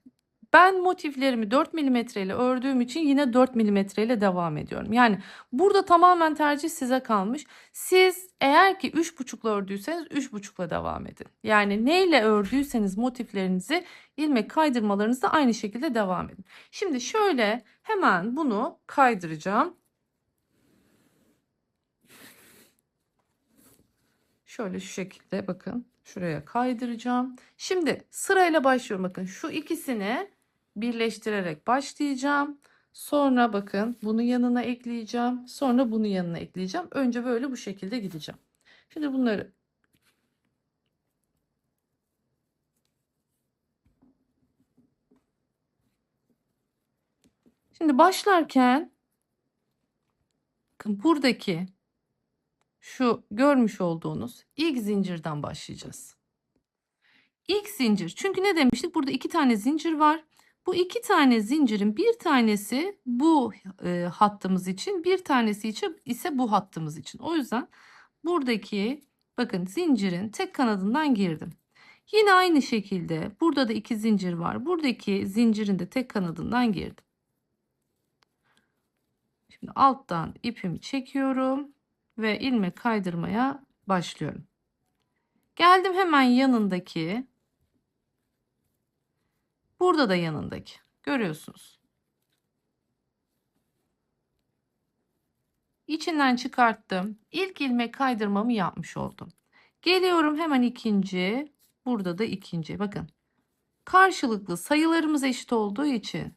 ben motiflerimi 4 milimetre ile ördüğüm için yine 4 milimetre ile devam ediyorum. Yani burada tamamen tercih size kalmış. Siz eğer ki 3,5 ile ördüyseniz 3,5 ile devam edin. Yani neyle ördüyseniz motiflerinizi ilmek kaydırmalarınızda aynı şekilde devam edin. Şimdi şöyle hemen bunu kaydıracağım. Şöyle şu şekilde bakın şuraya kaydıracağım. Şimdi sırayla başlıyorum. Bakın şu ikisini birleştirerek başlayacağım. Sonra bakın bunu yanına ekleyeceğim. Sonra bunu yanına ekleyeceğim. Önce böyle bu şekilde gideceğim. Şimdi bunları başlarken bakın buradaki şu görmüş olduğunuz ilk zincirden başlayacağız. İlk zincir. Çünkü ne demiştik? Burada 2 tane zincir var. Bu 2 tane zincirin bir tanesi bu hattımız için, bir tanesi ise bu hattımız için. O yüzden buradaki bakın zincirin tek kanadından girdim. Yine aynı şekilde burada da 2 zincir var. Buradaki zincirin de tek kanadından girdim. Şimdi alttan ipimi çekiyorum ve ilmek kaydırmaya başlıyorum. Geldim hemen yanındaki. Burada da yanındaki. Görüyorsunuz. İçinden çıkarttım. İlk ilmek kaydırmamı yapmış oldum. Geliyorum hemen ikinci. Burada da ikinci. Bakın. Karşılıklı sayılarımız eşit olduğu için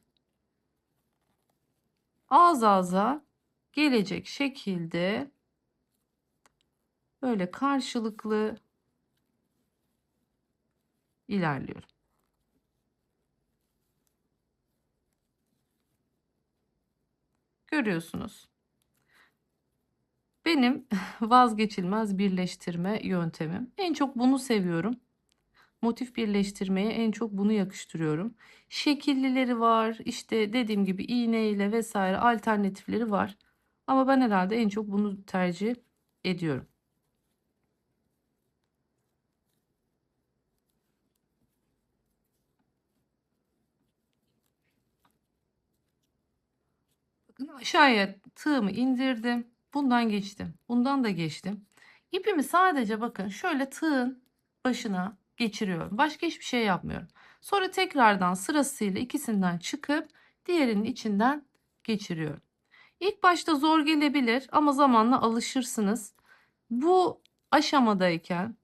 ağız ağza gelecek şekilde böyle karşılıklı ilerliyorum. Görüyorsunuz. Benim vazgeçilmez birleştirme yöntemim. En çok bunu seviyorum. Motif birleştirmeye en çok bunu yakıştırıyorum. Şekillileri var. İşte dediğim gibi iğne ile vesaire alternatifleri var. Ama ben herhalde en çok bunu tercih ediyorum. Bakın aşağıya tığımı indirdim. Bundan geçtim. Bundan da geçtim. İpimi sadece bakın şöyle tığın başına geçiriyorum. Başka hiçbir şey yapmıyorum. Sonra tekrardan sırasıyla ikisinden çıkıp diğerinin içinden geçiriyorum. İlk başta zor gelebilir ama zamanla alışırsınız. Bu aşamadayken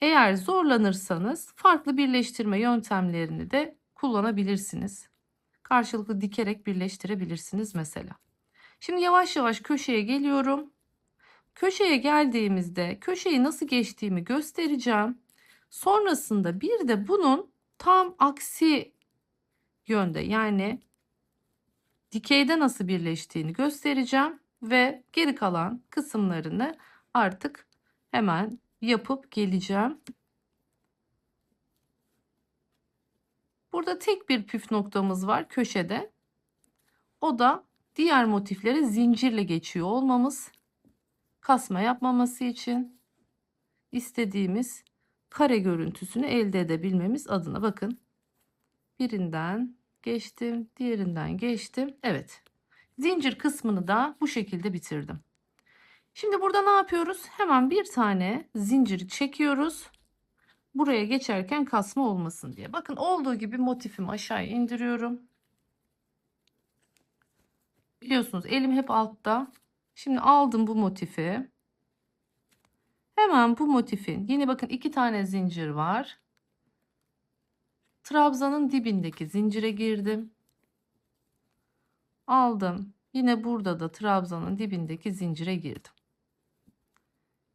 eğer zorlanırsanız farklı birleştirme yöntemlerini de kullanabilirsiniz. Karşılıklı dikerek birleştirebilirsiniz mesela. Şimdi yavaş yavaş köşeye geliyorum. Köşeye geldiğimizde köşeyi nasıl geçtiğimi göstereceğim. Sonrasında bir de bunun tam aksi yönde yani dikeyde nasıl birleştiğini göstereceğim ve geri kalan kısımlarını artık hemen yapıp geleceğim. Burada tek bir püf noktamız var köşede. O da diğer motiflere zincirle geçiyor olmamız. Kasma yapmaması için istediğimiz kare görüntüsünü elde edebilmemiz adına. Bakın, birinden geçtim, diğerinden geçtim. Evet, zincir kısmını da bu şekilde bitirdim. Şimdi burada ne yapıyoruz? Hemen bir tane zinciri çekiyoruz. Buraya geçerken kasma olmasın diye. Bakın, olduğu gibi motifimi aşağıya indiriyorum. Biliyorsunuz elim hep altta. Şimdi aldım bu motifi. Hemen bu motifin yine bakın 2 tane zincir var. Trabzanın dibindeki zincire girdim. Aldım. Yine burada da trabzanın dibindeki zincire girdim.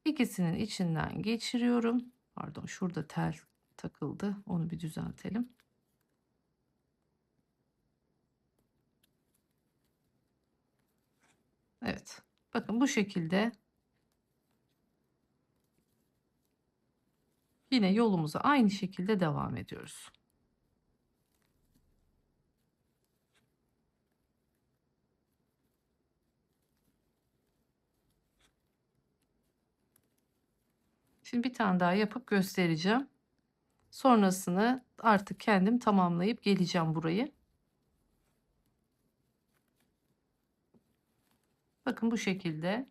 İkisinin içinden geçiriyorum. Pardon, şurada tel takıldı. Onu bir düzeltelim. Evet. Bakın bu şekilde yine yolumuza aynı şekilde devam ediyoruz. Şimdi bir tane daha yapıp göstereceğim. Sonrasını artık kendim tamamlayıp geleceğim burayı. Bakın bu şekilde.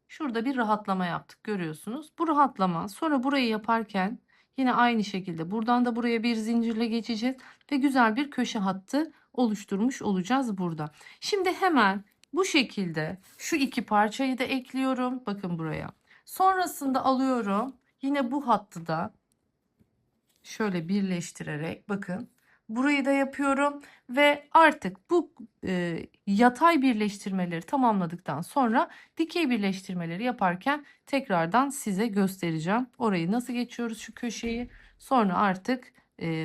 Şurada bir rahatlama yaptık, görüyorsunuz. Bu rahatlama sonra burayı yaparken yine aynı şekilde buradan da buraya bir zincirle geçeceğiz ve güzel bir köşe hattı oluşturmuş olacağız burada. Şimdi hemen bu şekilde şu iki parçayı da ekliyorum. Bakın buraya. Sonrasında alıyorum. Yine bu hattı da şöyle birleştirerek bakın burayı da yapıyorum ve artık bu yatay birleştirmeleri tamamladıktan sonra dikey birleştirmeleri yaparken tekrardan size göstereceğim. Orayı nasıl geçiyoruz, şu köşeyi, sonra artık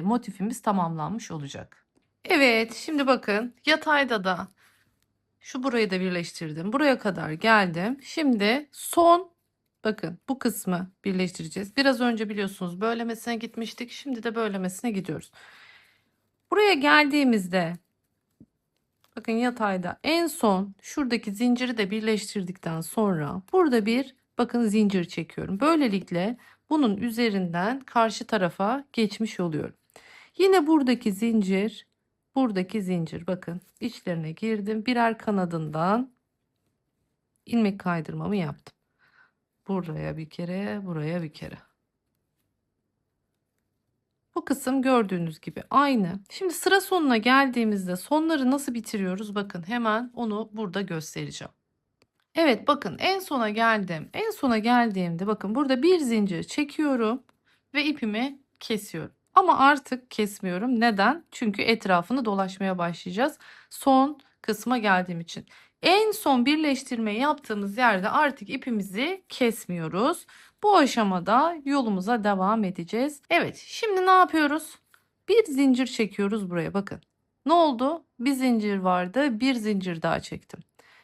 motifimiz tamamlanmış olacak. Evet, şimdi bakın yatayda da şu burayı da birleştirdim. Buraya kadar geldim. Şimdi son, bakın bu kısmı birleştireceğiz. Biraz önce biliyorsunuz böylemesine gitmiştik. Şimdi de böylemesine gidiyoruz. Buraya geldiğimizde bakın yatayda en son şuradaki zinciri de birleştirdikten sonra burada bir bakın zincir çekiyorum. Böylelikle bunun üzerinden karşı tarafa geçmiş oluyorum. Yine buradaki zincir bakın içlerine girdim. Birer kanadından ilmek kaydırmamı yaptım. Buraya bir kere, buraya bir kere. Bu kısım gördüğünüz gibi aynı. Şimdi sıra sonuna geldiğimizde sonları nasıl bitiriyoruz? Bakın hemen onu burada göstereceğim. Evet, bakın en sona geldim. En sona geldiğimde bakın burada bir zincir çekiyorum ve ipimi kesiyorum. Ama artık kesmiyorum. Neden? Çünkü etrafını dolaşmaya başlayacağız. Son kısma geldiğim için. En son birleştirmeyi yaptığımız yerde artık ipimizi kesmiyoruz. Bu aşamada yolumuza devam edeceğiz. Evet, şimdi ne yapıyoruz? Bir zincir çekiyoruz buraya, bakın. Ne oldu? Bir zincir vardı, bir zincir daha çektim.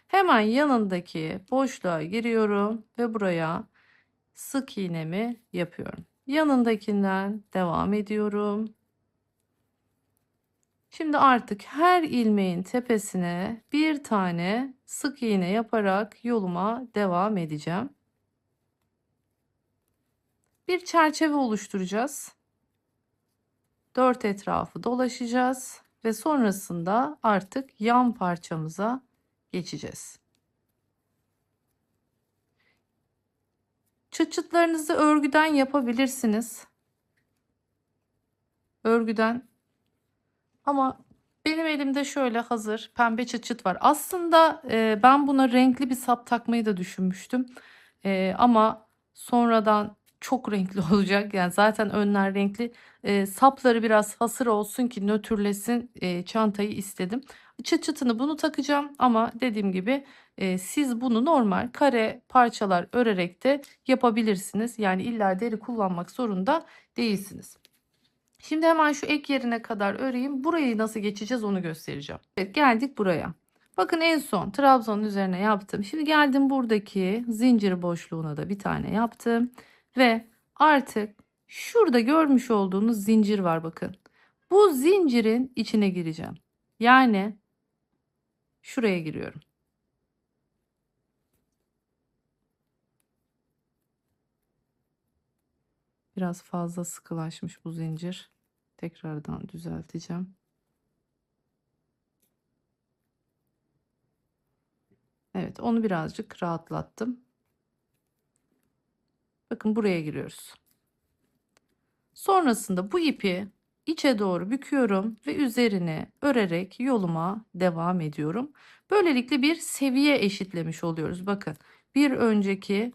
Hemen yanındaki boşluğa giriyorum ve buraya sık iğnemi yapıyorum. Yanındakinden devam ediyorum. Şimdi artık her ilmeğin tepesine bir tane sık iğne yaparak yoluma devam edeceğim. Bir çerçeve oluşturacağız. 4 etrafı dolaşacağız ve sonrasında artık yan parçamıza geçeceğiz. Çıt çıtlarınızı örgüden yapabilirsiniz. Örgüden. Ama benim elimde şöyle hazır pembe çıt çıt var. Aslında ben buna renkli bir sap takmayı da düşünmüştüm. Ama sonradan çok renkli olacak. Yani zaten önler renkli. Sapları biraz hasır olsun ki nötrlesin çantayı istedim. Çıt çıtını bunu takacağım ama dediğim gibi siz bunu normal kare parçalar örerek de yapabilirsiniz. Yani illa deri kullanmak zorunda değilsiniz. Şimdi hemen şu ek yerine kadar öreyim. Burayı nasıl geçeceğiz onu göstereceğim. Evet, geldik buraya. Bakın en son trabzanın üzerine yaptım. Şimdi geldim buradaki zincir boşluğuna da bir tane yaptım. Ve artık şurada görmüş olduğunuz zincir var bakın. Bu zincirin içine gireceğim. Yani şuraya giriyorum. Biraz fazla sıkılaşmış bu zincir. Tekrardan düzelteceğim. Evet, onu birazcık rahatlattım. Bakın buraya giriyoruz. Sonrasında bu ipi içe doğru büküyorum ve üzerine örerek yoluma devam ediyorum. Böylelikle bir seviye eşitlemiş oluyoruz. Bakın bir önceki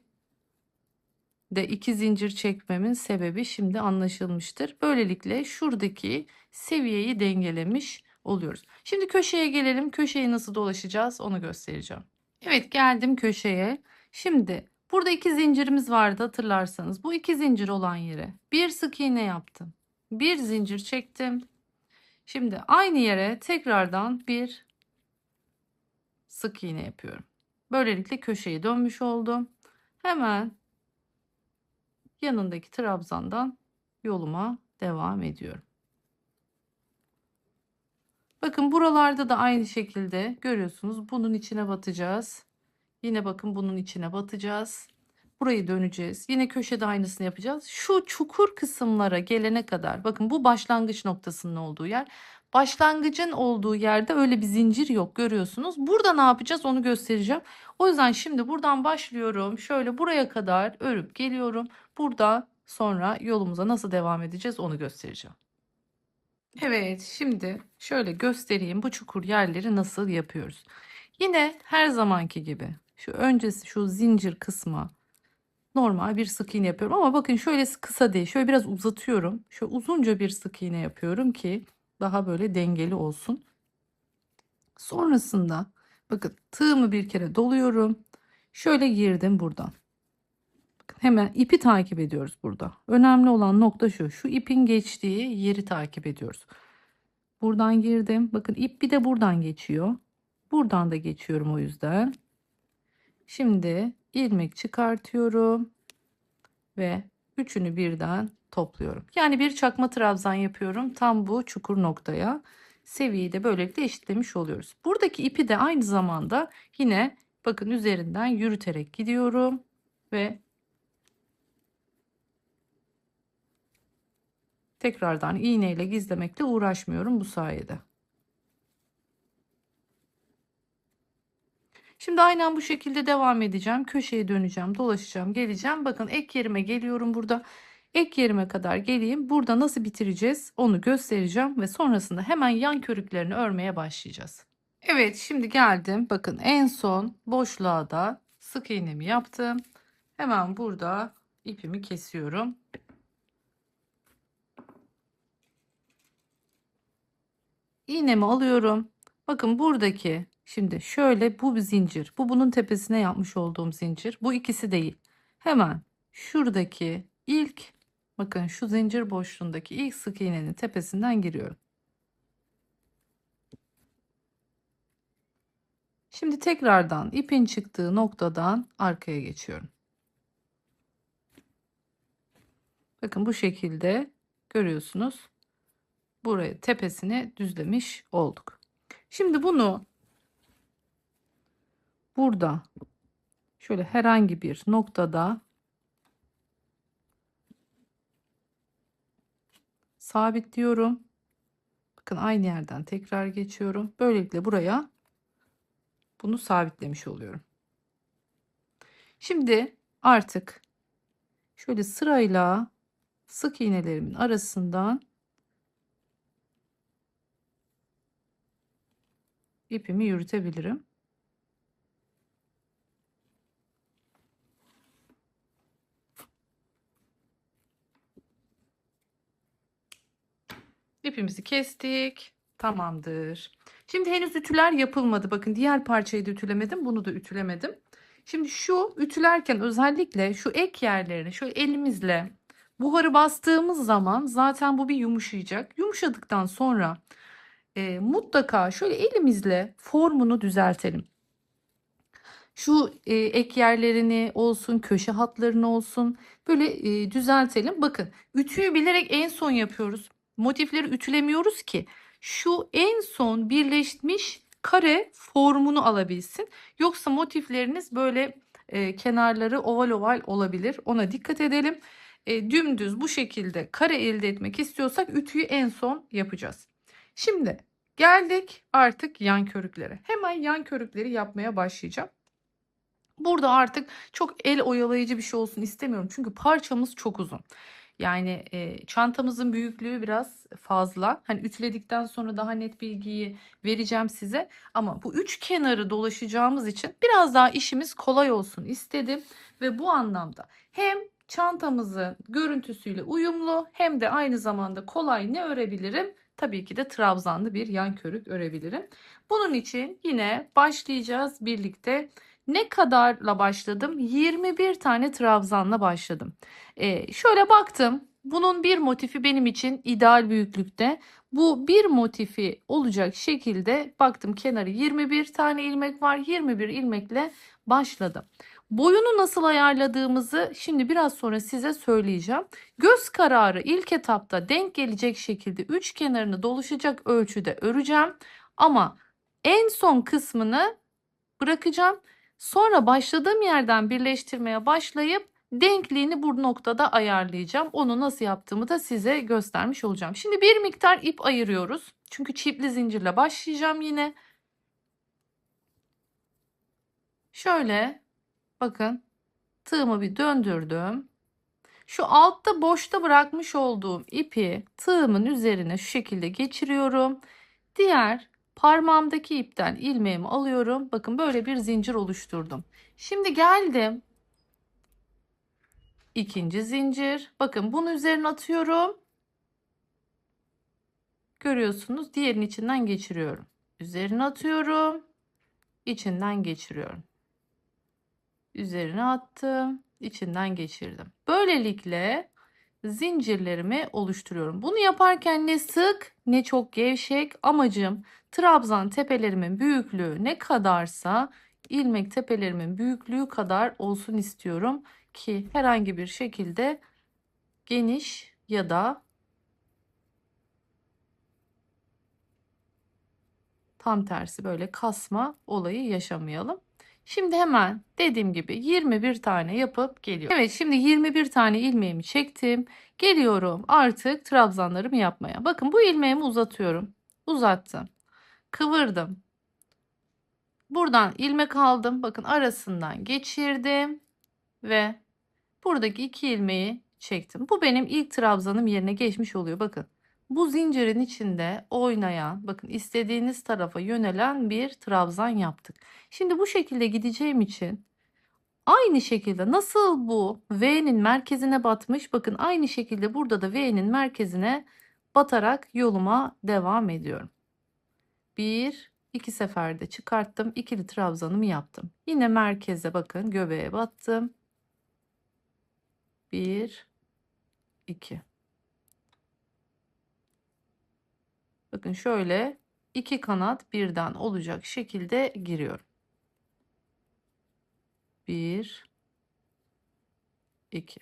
de 2 zincir çekmemin sebebi şimdi anlaşılmıştır. Böylelikle şuradaki seviyeyi dengelemiş oluyoruz. Şimdi köşeye gelelim. Köşeyi nasıl dolaşacağız onu göstereceğim. Evet, geldim köşeye. Şimdi burada 2 zincirimiz vardı hatırlarsanız. Bu 2 zincir olan yere bir sık iğne yaptım. Bir zincir çektim. Şimdi aynı yere tekrardan bir sık iğne yapıyorum. Böylelikle köşeyi dönmüş oldum. Hemen yanındaki trabzandan yoluma devam ediyorum. Bakın buralarda da aynı şekilde görüyorsunuz. Bunun içine batacağız. Yine bakın bunun içine batacağız. Burayı döneceğiz. Yine köşede aynısını yapacağız. Şu çukur kısımlara gelene kadar. Bakın bu başlangıç noktasının olduğu yer. Başlangıcın olduğu yerde öyle bir zincir yok görüyorsunuz. Burada ne yapacağız onu göstereceğim. O yüzden şimdi buradan başlıyorum. Şöyle buraya kadar örüp geliyorum. Burada sonra yolumuza nasıl devam edeceğiz onu göstereceğim. Evet, şimdi şöyle göstereyim bu çukur yerleri nasıl yapıyoruz. Yine her zamanki gibi şu öncesi şu zincir kısmı normal bir sık iğne yapıyorum ama bakın şöyle kısa değil, şöyle biraz uzatıyorum. Şöyle uzunca bir sık iğne yapıyorum ki daha böyle dengeli olsun. Sonrasında bakın tığımı bir kere doluyorum. Şöyle girdim buradan. Bakın hemen ipi takip ediyoruz burada. Önemli olan nokta şu. Şu ipin geçtiği yeri takip ediyoruz. Buradan girdim. Bakın ip bir de buradan geçiyor. Buradan da geçiyorum o yüzden. Şimdi ilmek çıkartıyorum ve üçünü birden topluyorum. Yani bir çakma trabzan yapıyorum tam bu çukur noktaya. Seviyeyi de böylelikle eşitlemiş oluyoruz. Buradaki ipi de aynı zamanda yine bakın üzerinden yürüterek gidiyorum ve tekrardan iğneyle gizlemekle uğraşmıyorum bu sayede. Şimdi aynen bu şekilde devam edeceğim. Köşeye döneceğim, dolaşacağım, geleceğim. Bakın ek yerime geliyorum burada. Ek yerime kadar geleyim. Burada nasıl bitireceğiz onu göstereceğim ve sonrasında hemen yan körüklerini örmeye başlayacağız. Evet, şimdi geldim. Bakın en son boşluğa da sık iğnemi yaptım. Hemen burada ipimi kesiyorum. İğnemi alıyorum. Bakın buradaki şimdi şöyle bu bir zincir. Bu bunun tepesine yapmış olduğum zincir. Bu ikisi değil. Hemen şuradaki ilk bakın şu zincir boşluğundaki ilk sık iğnenin tepesinden giriyorum. Şimdi tekrardan ipin çıktığı noktadan arkaya geçiyorum. Bakın bu şekilde görüyorsunuz. Buraya tepesini düzlemiş olduk. Şimdi bunu burada şöyle herhangi bir noktada sabitliyorum. Bakın aynı yerden tekrar geçiyorum. Böylelikle buraya bunu sabitlemiş oluyorum. Şimdi artık şöyle sırayla sık iğnelerimin arasından ipimi yürütebilirim. İpimizi kestik. Tamamdır. Şimdi henüz ütüler yapılmadı. Bakın diğer parçayı da ütülemedim. Bunu da ütülemedim. Şimdi şu ütülerken özellikle şu ek yerlerini şöyle elimizle Buharı bastığımız zaman zaten bu bir yumuşayacak. Yumuşadıktan sonra mutlaka şöyle elimizle formunu düzeltelim. Şu ek yerlerini olsun, köşe hatlarını olsun böyle düzeltelim. Bakın, ütüyü bilerek en son yapıyoruz. Motifleri ütülemiyoruz ki şu en son birleşmiş kare formunu alabilsin. Yoksa motifleriniz böyle kenarları oval oval olabilir. Ona dikkat edelim. Dümdüz bu şekilde kare elde etmek istiyorsak ütüyü en son yapacağız. Şimdi geldik artık yan körüklere. Hemen yan körükleri yapmaya başlayacağım. Burada artık çok el oyalayıcı bir şey olsun istemiyorum. Çünkü parçamız çok uzun. Yani çantamızın büyüklüğü biraz fazla. Hani ütüledikten sonra daha net bilgiyi vereceğim size. Ama bu üç kenarı dolaşacağımız için biraz daha işimiz kolay olsun istedim. Ve bu anlamda hem çantamızın görüntüsüyle uyumlu hem de aynı zamanda kolay ne örebilirim? Tabii ki de trabzanlı bir yan körük örebilirim. Bunun için yine başlayacağız birlikte. Ne kadarla başladım? 21 tane trabzanla başladım. Şöyle baktım. Bunun bir motifi benim için ideal büyüklükte. Bu bir motifi olacak şekilde baktım, kenarı 21 tane ilmek var. 21 ilmekle başladım. Boyunu nasıl ayarladığımızı şimdi biraz sonra size söyleyeceğim. Göz kararı ilk etapta denk gelecek şekilde üç kenarını doluşacak ölçüde öreceğim. Ama en son kısmını bırakacağım. Sonra başladığım yerden birleştirmeye başlayıp denkliğini bu noktada ayarlayacağım. Onu nasıl yaptığımı da size göstermiş olacağım. Şimdi bir miktar ip ayırıyoruz. Çünkü çiftli zincirle başlayacağım yine. Şöyle bakın, tığımı bir döndürdüm. Şu altta boşta bırakmış olduğum ipi tığımın üzerine şu şekilde geçiriyorum. Diğer parmağımdaki ipten ilmeğimi alıyorum. Bakın böyle bir zincir oluşturdum. Şimdi geldim. İkinci zincir. Bakın bunun üzerine atıyorum. Görüyorsunuz. Diğerinin içinden geçiriyorum. Üzerine atıyorum. İçinden geçiriyorum. Üzerine attım. İçinden geçirdim. Böylelikle zincirlerimi oluşturuyorum. Bunu yaparken ne sık ne çok gevşek. Amacım trabzan tepelerimin büyüklüğü ne kadarsa ilmek tepelerimin büyüklüğü kadar olsun istiyorum ki herhangi bir şekilde geniş ya da tam tersi böyle kasma olayı yaşamayalım. Şimdi hemen dediğim gibi 21 tane yapıp geliyorum. Evet, şimdi 21 tane ilmeğimi çektim. Geliyorum artık trabzanlarımı yapmaya. Bakın, bu ilmeğimi uzatıyorum. Uzattım. Kıvırdım. Buradan ilmek aldım. Bakın, arasından geçirdim ve buradaki iki ilmeği çektim. Bu benim ilk trabzanım yerine geçmiş oluyor. Bakın, bu zincirin içinde oynayan, bakın istediğiniz tarafa yönelen bir trabzan yaptık. Şimdi bu şekilde gideceğim için aynı şekilde nasıl bu V'nin merkezine batmış, bakın aynı şekilde burada da V'nin merkezine batarak yoluma devam ediyorum. Bir, iki seferde çıkarttım. İkili trabzanımı yaptım. Yine merkeze bakın, göbeğe battım. 1 2. Bakın şöyle iki kanat birden olacak şekilde giriyorum. 1 2.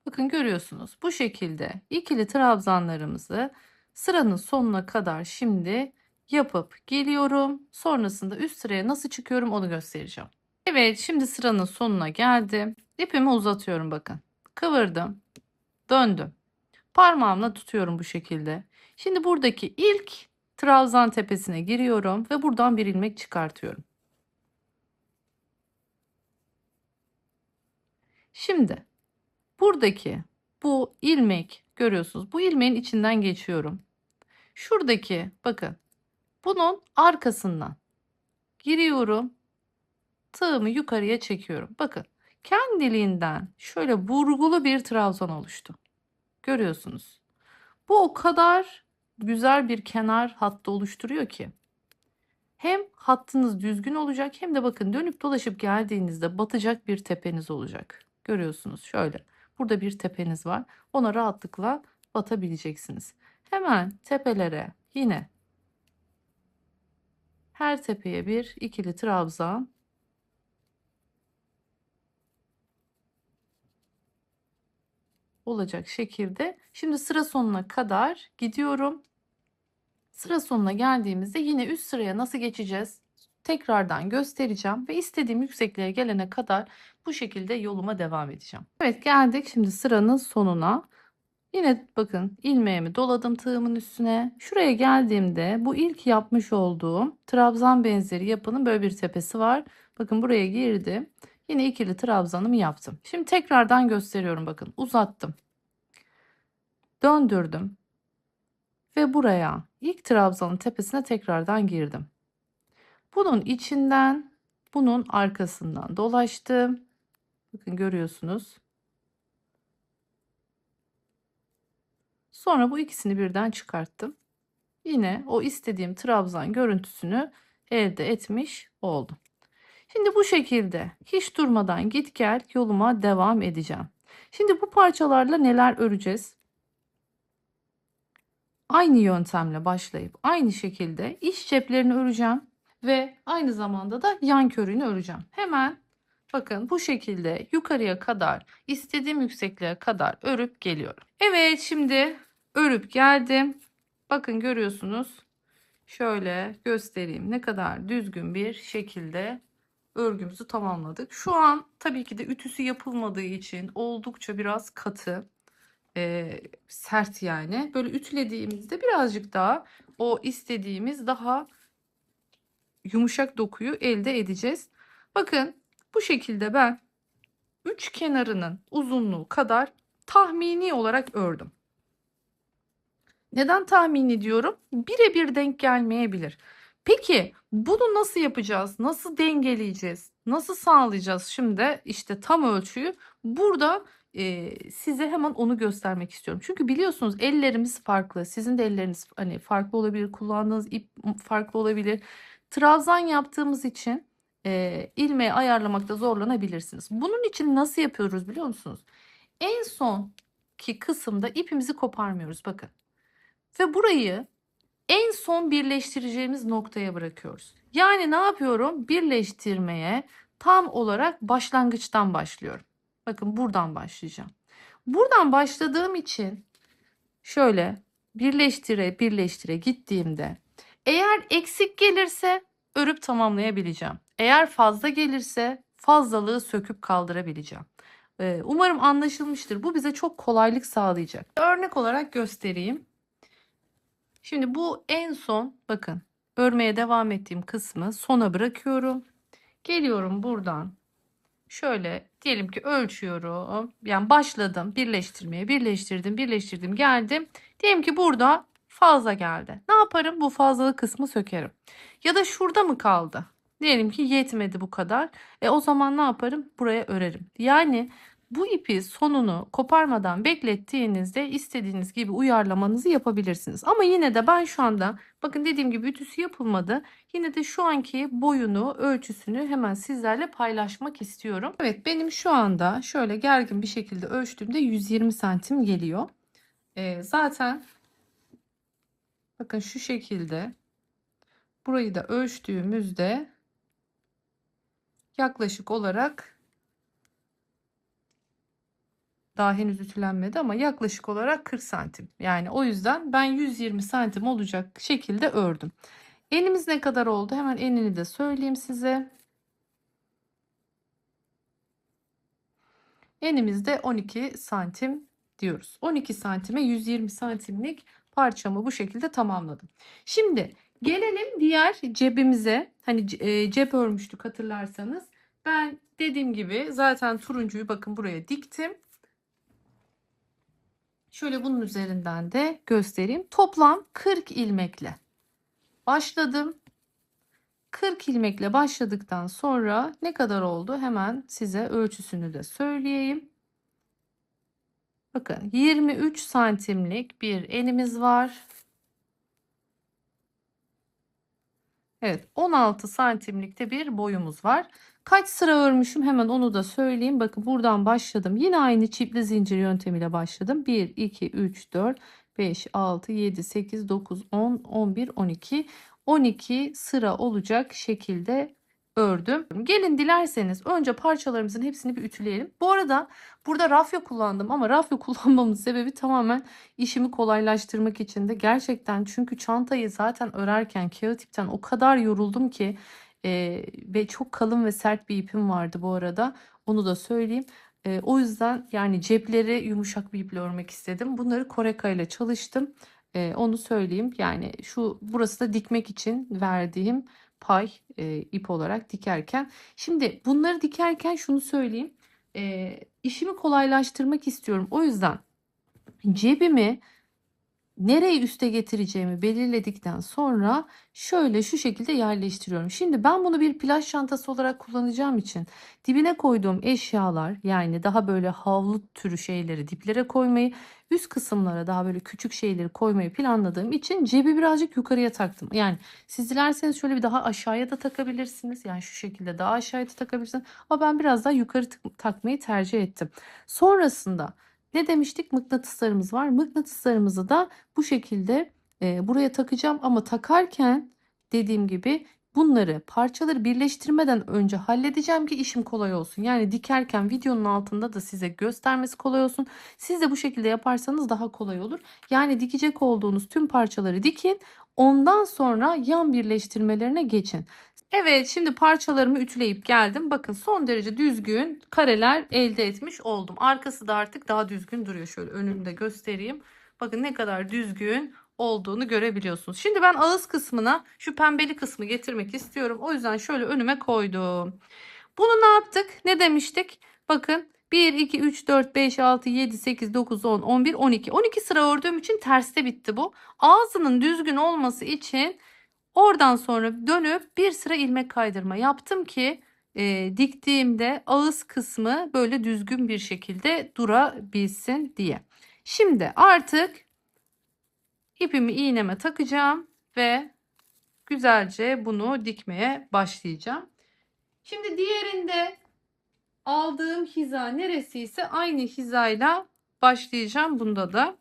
Bakın, görüyorsunuz. Bu şekilde ikili trabzanlarımızı sıranın sonuna kadar şimdi yapıp geliyorum. Sonrasında üst sıraya nasıl çıkıyorum onu göstereceğim. Evet, şimdi sıranın sonuna geldim. İpimi uzatıyorum bakın. Kıvırdım. Döndüm. Parmağımla tutuyorum bu şekilde. Şimdi buradaki ilk trabzan tepesine giriyorum ve buradan bir ilmek çıkartıyorum. Şimdi buradaki bu ilmek, görüyorsunuz. Bu ilmeğin içinden geçiyorum. Şuradaki bakın, bunun arkasından giriyorum. Tığımı yukarıya çekiyorum. Bakın, kendiliğinden şöyle vurgulu bir trabzan oluştu. Görüyorsunuz. Bu o kadar güzel bir kenar hattı oluşturuyor ki. Hem hattınız düzgün olacak hem de bakın dönüp dolaşıp geldiğinizde batacak bir tepeniz olacak. Görüyorsunuz şöyle. Burada bir tepeniz var. Ona rahatlıkla batabileceksiniz. Hemen tepelere yine her tepeye bir ikili trabzan olacak şekilde. Şimdi sıra sonuna kadar gidiyorum. Sıra sonuna geldiğimizde yine üst sıraya nasıl geçeceğiz? Tekrardan göstereceğim ve istediğim yüksekliğe gelene kadar bu şekilde yoluma devam edeceğim. Evet, geldik şimdi sıranın sonuna. Yine bakın ilmeğimi doladım tığımın üstüne. Şuraya geldiğimde bu ilk yapmış olduğum trabzan benzeri yapının böyle bir tepesi var. Bakın buraya girdim. Yine ikili trabzanımı yaptım. Şimdi tekrardan gösteriyorum, bakın uzattım. Döndürdüm. Ve buraya ilk trabzanın tepesine tekrardan girdim. Bunun içinden, bunun arkasından dolaştım. Bakın görüyorsunuz. Sonra bu ikisini birden çıkarttım. Yine o istediğim trabzan görüntüsünü elde etmiş oldum. Şimdi bu şekilde hiç durmadan git gel yoluma devam edeceğim. Şimdi bu parçalarla neler öreceğiz? Aynı yöntemle başlayıp aynı şekilde iç ceplerini öreceğim ve aynı zamanda da yan körünü öreceğim. Hemen bakın bu şekilde yukarıya kadar istediğim yüksekliğe kadar örüp geliyorum. Evet, şimdi örüp geldim. Bakın görüyorsunuz. Şöyle göstereyim, ne kadar düzgün bir şekilde örgümüzü tamamladık. Şu an tabii ki de ütüsü yapılmadığı için oldukça biraz katı, sert yani. Böyle ütülediğimizde birazcık daha o istediğimiz daha yumuşak dokuyu elde edeceğiz. Bakın bu şekilde ben üç kenarının uzunluğu kadar tahmini olarak ördüm. Neden tahmini diyorum? Birebir denk gelmeyebilir. Peki bunu nasıl yapacağız? Nasıl dengeleyeceğiz? Nasıl sağlayacağız? Şimdi işte tam ölçüyü burada size hemen onu göstermek istiyorum. Çünkü biliyorsunuz ellerimiz farklı. Sizin de elleriniz hani farklı olabilir. Kullandığınız ip farklı olabilir. Trabzan yaptığımız için ilmeği ayarlamakta zorlanabilirsiniz. Bunun için nasıl yapıyoruz biliyor musunuz? En son ki kısımda ipimizi koparmıyoruz. Bakın. Ve burayı en son birleştireceğimiz noktaya bırakıyoruz. Yani ne yapıyorum? Birleştirmeye tam olarak başlangıçtan başlıyorum. Bakın buradan başlayacağım. Buradan başladığım için şöyle birleştire birleştire gittiğimde eğer eksik gelirse örüp tamamlayabileceğim. Eğer fazla gelirse fazlalığı söküp kaldırabileceğim. Umarım anlaşılmıştır. Bu bize çok kolaylık sağlayacak. Örnek olarak göstereyim. Şimdi bu en son bakın örmeye devam ettiğim kısmı sona bırakıyorum. Geliyorum buradan şöyle diyelim ki ölçüyorum. Yani başladım birleştirmeye, birleştirdim geldim. Diyelim ki burada fazla geldi. Ne yaparım? Bu fazlalık kısmı sökerim. Ya da şurada mı kaldı? Diyelim ki yetmedi bu kadar. O zaman ne yaparım? Buraya örerim. Yani bu ipi sonunu koparmadan beklettiğinizde istediğiniz gibi uyarlamanızı yapabilirsiniz. Ama yine de ben şu anda bakın dediğim gibi ütüsü yapılmadı. Yine de şu anki boyunu, ölçüsünü hemen sizlerle paylaşmak istiyorum. Evet, benim şu anda şöyle gergin bir şekilde ölçtüğümde 120 santim geliyor. Zaten bakın şu şekilde burayı da ölçtüğümüzde yaklaşık olarak daha henüz ütülenmedi ama yaklaşık olarak 40 santim. Yani o yüzden ben 120 santim olacak şekilde ördüm. Enimiz ne kadar oldu? Hemen enini de söyleyeyim size. Enimizde 12 santim diyoruz. 12 santime 120 santimlik parçamı bu şekilde tamamladım. Şimdi gelelim diğer cebimize. Hani cep örmüştük hatırlarsanız. Ben dediğim gibi zaten turuncuyu bakın buraya diktim. Şöyle bunun üzerinden de göstereyim. Toplam 40 ilmekle başladım. 40 ilmekle başladıktan sonra ne kadar oldu? Hemen size ölçüsünü de söyleyeyim. Bakın 23 santimlik bir enimiz var. Evet, 16 santimlikte bir boyumuz var. Kaç sıra örmüşüm hemen onu da söyleyeyim. Bakın buradan başladım. Yine aynı çiftli zincir yöntemiyle başladım. 1, 2, 3, 4, 5, 6, 7, 8, 9, 10, 11, 12. 12 sıra olacak şekilde ördüm. Gelin dilerseniz önce parçalarımızın hepsini bir ütüleyelim. Bu arada burada rafya kullandım ama rafya kullanmamın sebebi tamamen işimi kolaylaştırmak için de gerçekten, çünkü çantayı zaten örerken kağıt ipten o kadar yoruldum ki ve çok kalın ve sert bir ipim vardı bu arada, onu da söyleyeyim. O yüzden yani cepleri yumuşak bir iple örmek istedim. Bunları Koreka ile çalıştım. Onu söyleyeyim. Yani şu burası da dikmek için verdiğim pay ip olarak dikerken. Şimdi bunları dikerken şunu söyleyeyim. İşimi kolaylaştırmak istiyorum. O yüzden cebimi nereyi üste getireceğimi belirledikten sonra şöyle şu şekilde yerleştiriyorum. Şimdi ben bunu bir plaj çantası olarak kullanacağım için dibine koyduğum eşyalar, yani daha böyle havlu türü şeyleri diplere koymayı, üst kısımlara daha böyle küçük şeyleri koymayı planladığım için cebi birazcık yukarıya taktım. Yani siz dilerseniz şöyle bir daha aşağıya da takabilirsiniz. Yani şu şekilde daha aşağıya da takabilirsiniz. Ama ben biraz daha yukarı takmayı tercih ettim. Sonrasında ne demiştik? Mıknatıslarımız var. Mıknatıslarımızı da bu şekilde buraya takacağım ama takarken dediğim gibi bunları, parçaları birleştirmeden önce halledeceğim ki işim kolay olsun. Yani dikerken videonun altında da size göstermesi kolay olsun. Siz de bu şekilde yaparsanız daha kolay olur. Yani dikecek olduğunuz tüm parçaları dikin. Ondan sonra yan birleştirmelerine geçin. Evet, şimdi parçalarımı ütüleyip geldim. Bakın son derece düzgün kareler elde etmiş oldum. Arkası da artık daha düzgün duruyor. Şöyle önümde göstereyim. Bakın ne kadar düzgün olduğunu görebiliyorsunuz. Şimdi ben ağız kısmına şu pembeli kısmı getirmek istiyorum. O yüzden şöyle önüme koydum. Bunu ne yaptık? Ne demiştik? Bakın 1, 2, 3, 4, 5, 6, 7, 8, 9, 10, 11, 12. 12 sıra ördüğüm için terste bitti bu. Ağzının düzgün olması için oradan sonra dönüp bir sıra ilmek kaydırma yaptım ki diktiğimde ağız kısmı böyle düzgün bir şekilde durabilsin diye. Şimdi artık ipimi iğneme takacağım ve güzelce bunu dikmeye başlayacağım. Şimdi diğerinde aldığım hiza neresiyse aynı hizayla başlayacağım bunda da.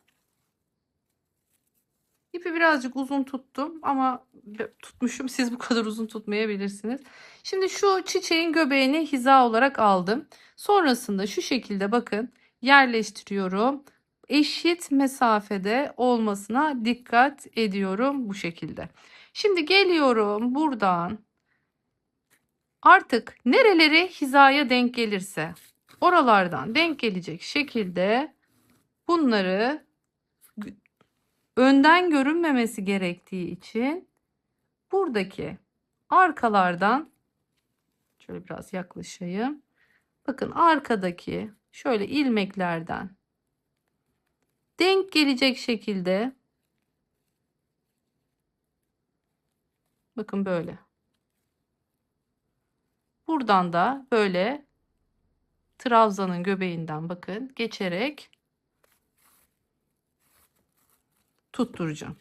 İpi birazcık uzun tuttum ama tutmuşum. Siz bu kadar uzun tutmayabilirsiniz. Şimdi şu çiçeğin göbeğini hiza olarak aldım. Sonrasında şu şekilde bakın yerleştiriyorum. Eşit mesafede olmasına dikkat ediyorum bu şekilde. Şimdi geliyorum buradan. Artık nereleri hizaya denk gelirse oralardan denk gelecek şekilde bunları önden görünmemesi gerektiği için buradaki arkalardan şöyle biraz yaklaşayım. Bakın arkadaki şöyle ilmeklerden denk gelecek şekilde, bakın böyle. Buradan da böyle trabzanın göbeğinden bakın geçerek tutturacağım.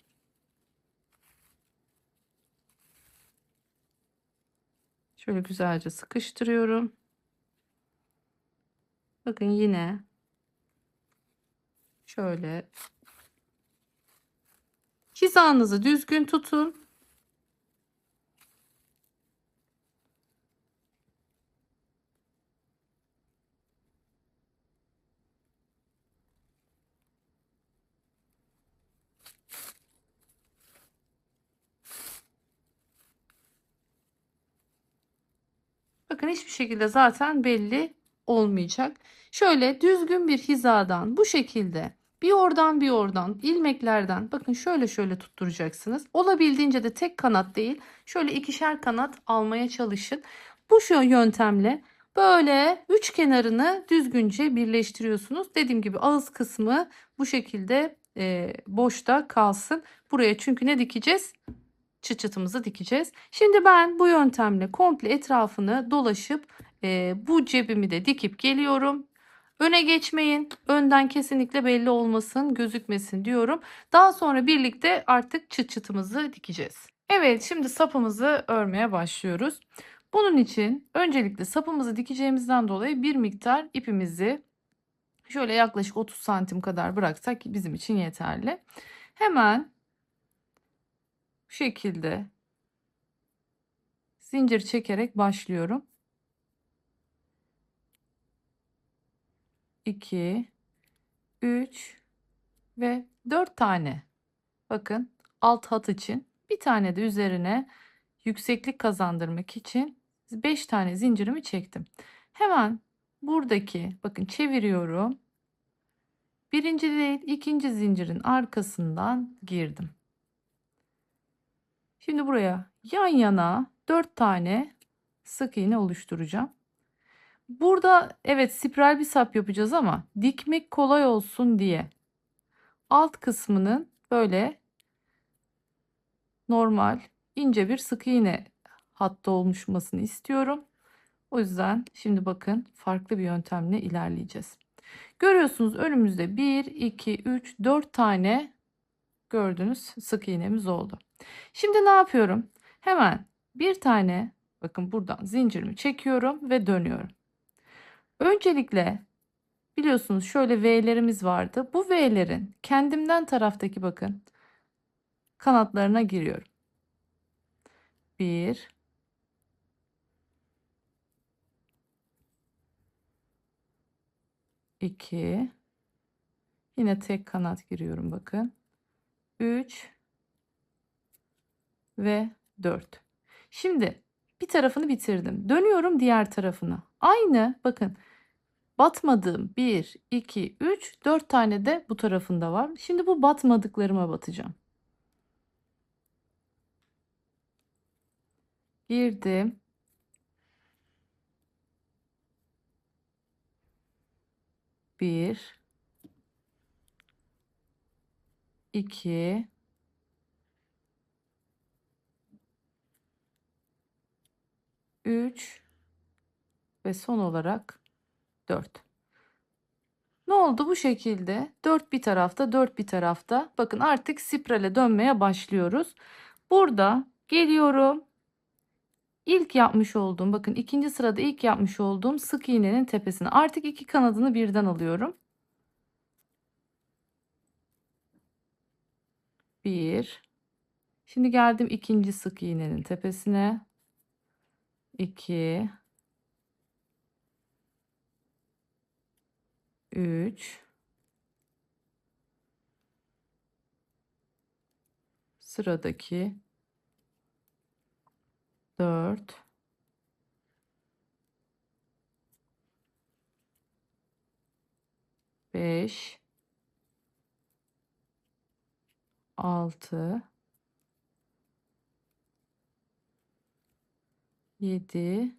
Şöyle güzelce sıkıştırıyorum. Bakın yine şöyle hizanızı düzgün tutun. Bakın hiçbir şekilde zaten belli olmayacak. Şöyle düzgün bir hizadan bu şekilde bir oradan bir oradan ilmeklerden bakın şöyle tutturacaksınız. Olabildiğince de tek kanat değil, şöyle ikişer kanat almaya çalışın. Bu şu yöntemle böyle üç kenarını düzgünce birleştiriyorsunuz. Dediğim gibi ağız kısmı bu şekilde boşta kalsın. Buraya çünkü ne dikeceğiz? çıt dikeceğiz. Şimdi ben bu yöntemle komple etrafını dolaşıp bu cebimi de dikip geliyorum. Öne geçmeyin. Önden kesinlikle belli olmasın, gözükmesin diyorum. Daha sonra birlikte artık çıtımızı dikeceğiz. Evet, şimdi sapımızı örmeye başlıyoruz. Bunun için öncelikle sapımızı dikeceğimizden dolayı bir miktar ipimizi şöyle yaklaşık 30 santim kadar bıraksak bizim için yeterli. Hemen bu şekilde zincir çekerek başlıyorum. 2, 3 ve 4 tane. Bakın alt hat için bir tane de üzerine yükseklik kazandırmak için 5 tane zincirimi çektim. Hemen buradaki bakın çeviriyorum. Birinci değil ikinci zincirin arkasından girdim. Şimdi buraya yan yana 4 tane sık iğne oluşturacağım. Burada evet spiral bir sap yapacağız ama dikmek kolay olsun diye alt kısmının böyle normal ince bir sık iğne hattı oluşmasını istiyorum. O yüzden şimdi bakın farklı bir yöntemle ilerleyeceğiz. Görüyorsunuz önümüzde 1, 2, 3, 4 tane gördüğünüz sık iğnemiz oldu. Şimdi ne yapıyorum? Hemen bir tane bakın buradan zincirimi çekiyorum ve dönüyorum. Öncelikle biliyorsunuz şöyle V'lerimiz vardı. Bu V'lerin kendimden taraftaki bakın kanatlarına giriyorum. 1, 2, yine tek kanat giriyorum bakın. 3 ve 4. Şimdi bir tarafını bitirdim. Dönüyorum diğer tarafına. Aynı bakın batmadığım 1, 2, 3, 4 tane de bu tarafında var. Şimdi bu batmadıklarıma batacağım. Girdim. 1, 2, 3 ve son olarak 4. Ne oldu bu şekilde? 4 bir tarafta, 4 bir tarafta. Bakın artık spirale dönmeye başlıyoruz. Burada geliyorum. İlk yapmış olduğum, bakın ikinci sırada ilk yapmış olduğum sık iğnenin tepesine. Artık iki kanadını birden alıyorum. 1. Şimdi geldim ikinci sık iğnenin tepesine. 2, 3, sıradaki 4, 5, 6, 7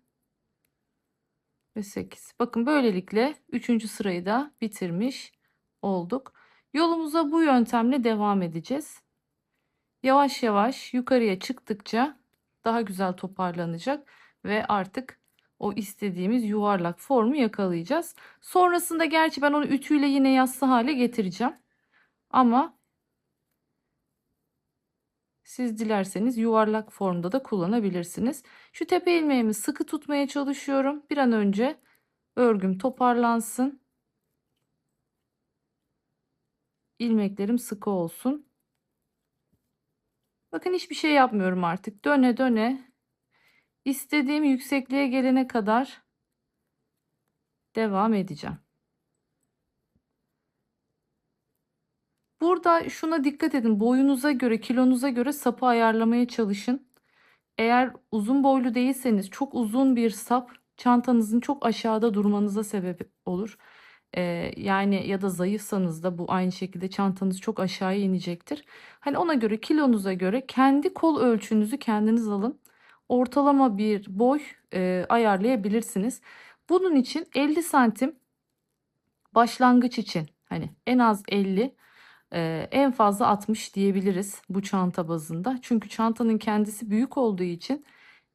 ve 8. Bakın böylelikle 3. sırayı da bitirmiş olduk. Yolumuza bu yöntemle devam edeceğiz. Yavaş yavaş yukarıya çıktıkça daha güzel toparlanacak ve artık o istediğimiz yuvarlak formu yakalayacağız. Sonrasında gerçi ben onu ütüyle yine yassı hale getireceğim. Ama siz dilerseniz yuvarlak formda da kullanabilirsiniz. Şu tepe ilmeğimi sıkı tutmaya çalışıyorum. Bir an önce örgüm toparlansın. İlmeklerim sıkı olsun. Bakın hiçbir şey yapmıyorum artık. Döne döne istediğim yüksekliğe gelene kadar devam edeceğim. Burada şuna dikkat edin. Boyunuza göre, kilonuza göre sapı ayarlamaya çalışın. Eğer uzun boylu değilseniz çok uzun bir sap çantanızın çok aşağıda durmanıza sebep olur. Yani ya da zayıfsanız da bu aynı şekilde çantanız çok aşağıya inecektir. Hani ona göre kilonuza göre kendi kol ölçünüzü kendiniz alın. Ortalama bir boy ayarlayabilirsiniz. Bunun için 50 santim başlangıç için hani en az 50 En fazla 60 diyebiliriz bu çanta bazında. Çünkü çantanın kendisi büyük olduğu için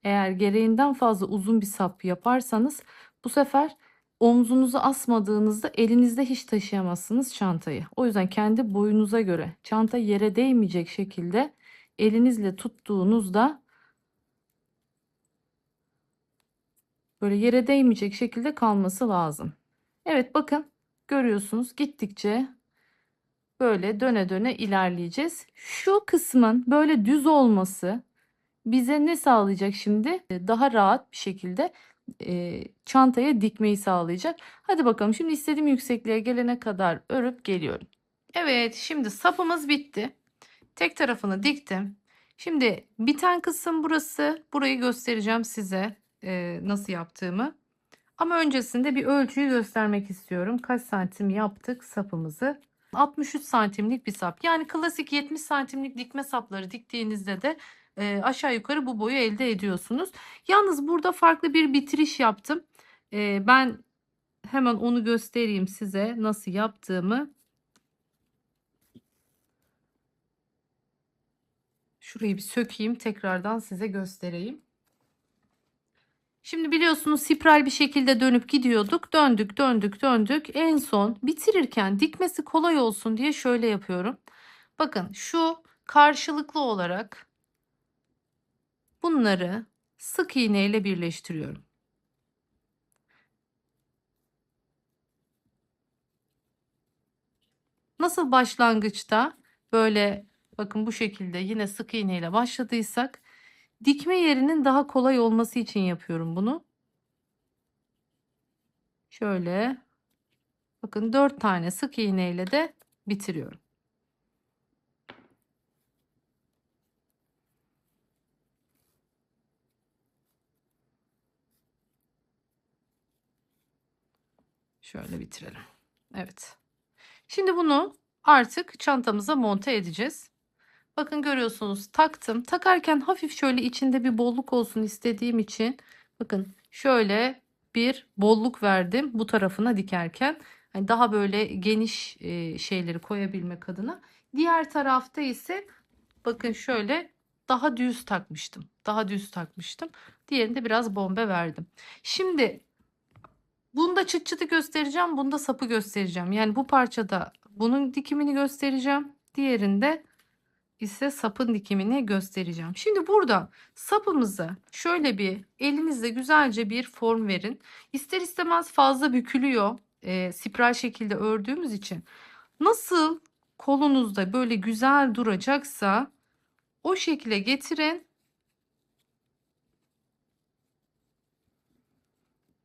eğer gereğinden fazla uzun bir sap yaparsanız bu sefer omzunuzu asmadığınızda elinizde hiç taşıyamazsınız çantayı. O yüzden kendi boyunuza göre çanta yere değmeyecek şekilde elinizle tuttuğunuzda böyle yere değmeyecek şekilde kalması lazım. Evet, bakın görüyorsunuz, gittikçe böyle döne döne ilerleyeceğiz. Şu kısmın böyle düz olması bize ne sağlayacak şimdi? Daha rahat bir şekilde çantaya dikmeyi sağlayacak. Hadi bakalım, şimdi istediğim yüksekliğe gelene kadar örüp geliyorum. Evet, şimdi sapımız bitti. Tek tarafını diktim. Şimdi biten kısım burası. Burayı göstereceğim size nasıl yaptığımı. Ama öncesinde bir ölçüyü göstermek istiyorum. Kaç santim yaptık sapımızı? 63 santimlik bir sap. Yani klasik 70 santimlik dikme sapları diktiğinizde de aşağı yukarı bu boyu elde ediyorsunuz. Yalnız burada farklı bir bitiriş yaptım. Ben hemen onu göstereyim size nasıl yaptığımı. Şurayı bir sökeyim, tekrardan size göstereyim. Şimdi biliyorsunuz spiral bir şekilde dönüp gidiyorduk. Döndük, döndük, döndük. En son bitirirken dikmesi kolay olsun diye şöyle yapıyorum. Bakın, şu karşılıklı olarak bunları sık iğne ile birleştiriyorum. Nasıl başlangıçta böyle bakın bu şekilde yine sık iğne ile başladıysak, dikme yerinin daha kolay olması için yapıyorum bunu. Şöyle bakın 4 tane sık iğne ile de bitiriyorum. Şöyle bitirelim. Evet. Şimdi bunu artık çantamıza monte edeceğiz. Bakın görüyorsunuz, taktım. Takarken hafif şöyle içinde bir bolluk olsun istediğim için bakın şöyle bir bolluk verdim bu tarafına dikerken. Hani daha böyle geniş şeyleri koyabilmek adına. Diğer tarafta ise bakın şöyle daha düz takmıştım. Daha düz takmıştım. Diğerinde biraz bombe verdim. Şimdi bunda çıt çıtı göstereceğim. Bunda sapı göstereceğim. Yani bu parçada bunun dikimini göstereceğim. Diğerinde ise sapın dikimini göstereceğim. Şimdi burada sapımızı şöyle bir elinizle güzelce bir form verin. İster istemez fazla bükülüyor. Spiral şekilde ördüğümüz için. Nasıl kolunuzda böyle güzel duracaksa o şekilde getirin.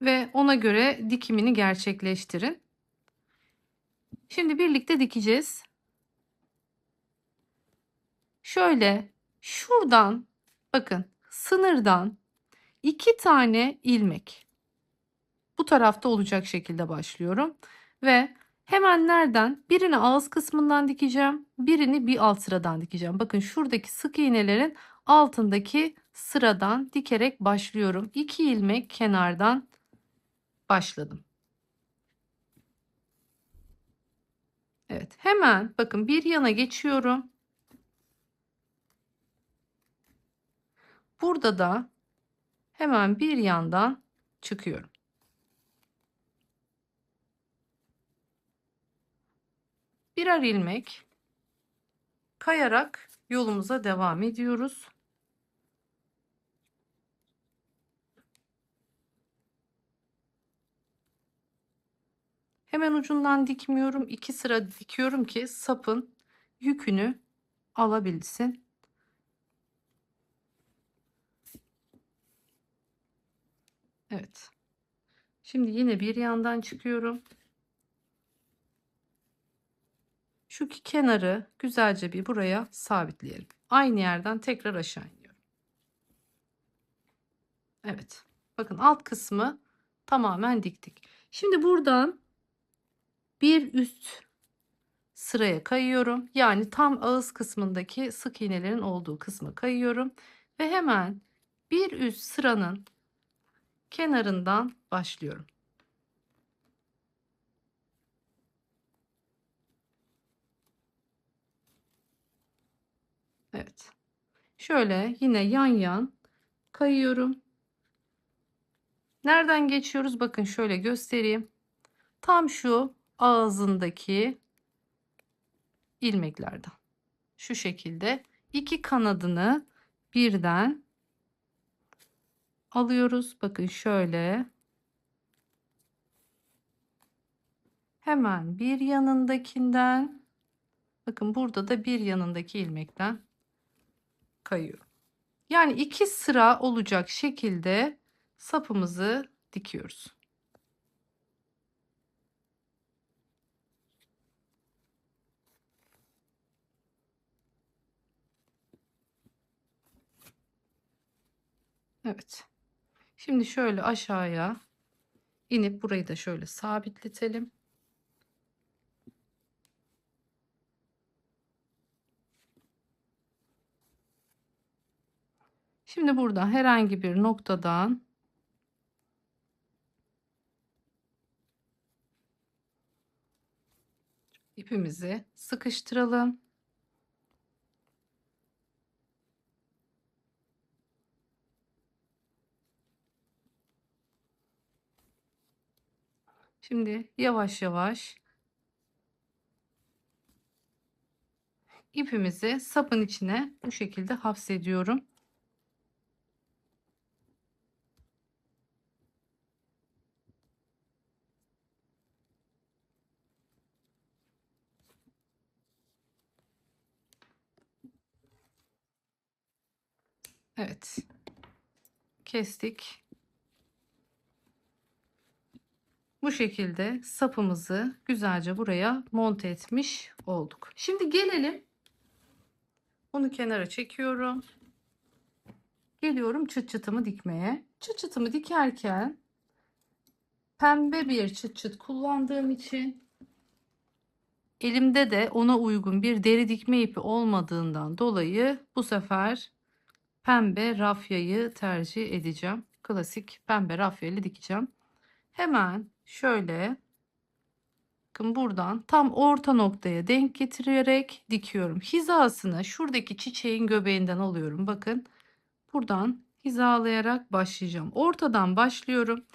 Ve ona göre dikimini gerçekleştirin. Şimdi birlikte dikeceğiz. Şöyle şuradan bakın, sınırdan 2 tane ilmek bu tarafta olacak şekilde başlıyorum ve hemen nereden, birini ağız kısmından dikeceğim, birini bir alt sıradan dikeceğim. Bakın şuradaki sık iğnelerin altındaki sıradan dikerek başlıyorum. 2 ilmek kenardan başladım. Evet, hemen bakın bir yana geçiyorum. Burada da hemen bir yandan çıkıyorum. Birer ilmek kayarak yolumuza devam ediyoruz. Hemen ucundan dikmiyorum. 2 sıra dikiyorum ki sapın yükünü alabilsin. Evet. Şimdi yine bir yandan çıkıyorum. Şu kenarı güzelce bir buraya sabitleyelim. Aynı yerden tekrar aşağı iniyorum. Evet. Bakın alt kısmı tamamen diktik. Şimdi buradan bir üst sıraya kayıyorum. Yani tam ağız kısmındaki sık iğnelerin olduğu kısma kayıyorum. Ve hemen bir üst sıranın kenarından başlıyorum. Evet. Şöyle yine yan yan kayıyorum. Nereden geçiyoruz? Bakın şöyle göstereyim. Tam şu ağzındaki ilmeklerden. Şu şekilde iki kanadını birden alıyoruz. Bakın şöyle. Hemen bir yanındakinden, bakın burada da bir yanındaki ilmekten kayıyor. Yani iki sıra olacak şekilde sapımızı dikiyoruz. Evet. Şimdi şöyle aşağıya inip burayı da şöyle sabitletelim. Şimdi buradan herhangi bir noktadan ipimizi sıkıştıralım. Şimdi yavaş yavaş ipimizi sapın içine bu şekilde hapsediyorum. Evet. Kestik. Bu şekilde sapımızı güzelce buraya monte etmiş olduk. Şimdi gelelim. Bunu kenara çekiyorum. Geliyorum çıt çıtımı dikmeye. Çıt çıtımı dikerken pembe bir çıt çıt kullandığım için elimde de ona uygun bir deri dikme ipi olmadığından dolayı bu sefer pembe rafyayı tercih edeceğim. Klasik pembe rafyayla dikeceğim. Hemen şöyle, bakın buradan tam orta noktaya denk getirerek dikiyorum. Hizasını şuradaki çiçeğin göbeğinden alıyorum. Bakın buradan hizalayarak başlayacağım. Ortadan başlıyorum.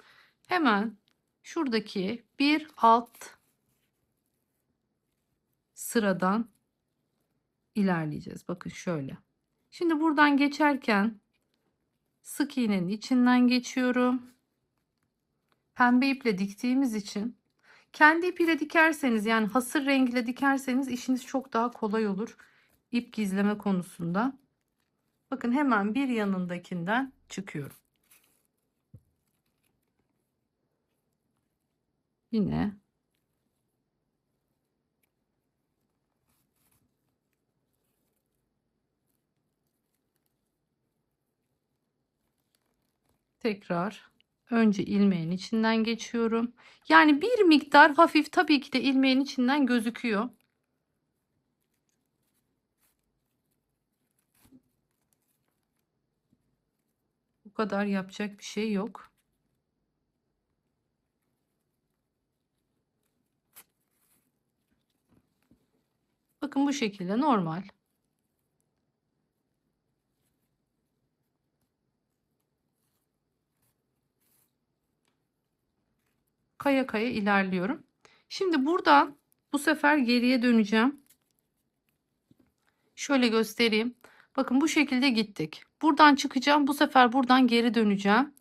Hemen şuradaki bir alt sıradan ilerleyeceğiz. Bakın şöyle. Şimdi buradan geçerken sık iğnenin içinden geçiyorum. Pembe iple diktiğimiz için kendi ipiyle dikerseniz, yani hasır rengiyle dikerseniz işiniz çok daha kolay olur ip gizleme konusunda. Bakın hemen bir yanındakinden çıkıyorum. Yine tekrar önce ilmeğin içinden geçiyorum. Yani bir miktar hafif tabii ki de ilmeğin içinden gözüküyor. Bu kadar yapacak bir şey yok. Bakın bu şekilde normal. Kaya kaya ilerliyorum. Şimdi buradan bu sefer geriye döneceğim. Şöyle göstereyim. Bakın bu şekilde gittik. Buradan çıkacağım. Bu sefer buradan geri döneceğim.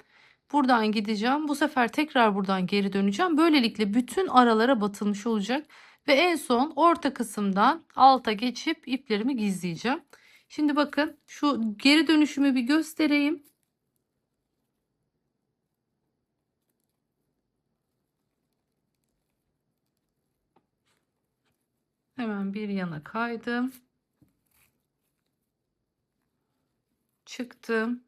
Buradan gideceğim. Bu sefer tekrar buradan geri döneceğim. Böylelikle bütün aralara batılmış olacak. Ve en son orta kısımdan alta geçip iplerimi gizleyeceğim. Şimdi bakın şu geri dönüşümü bir göstereyim. Hemen bir yana kaydım. Çıktım.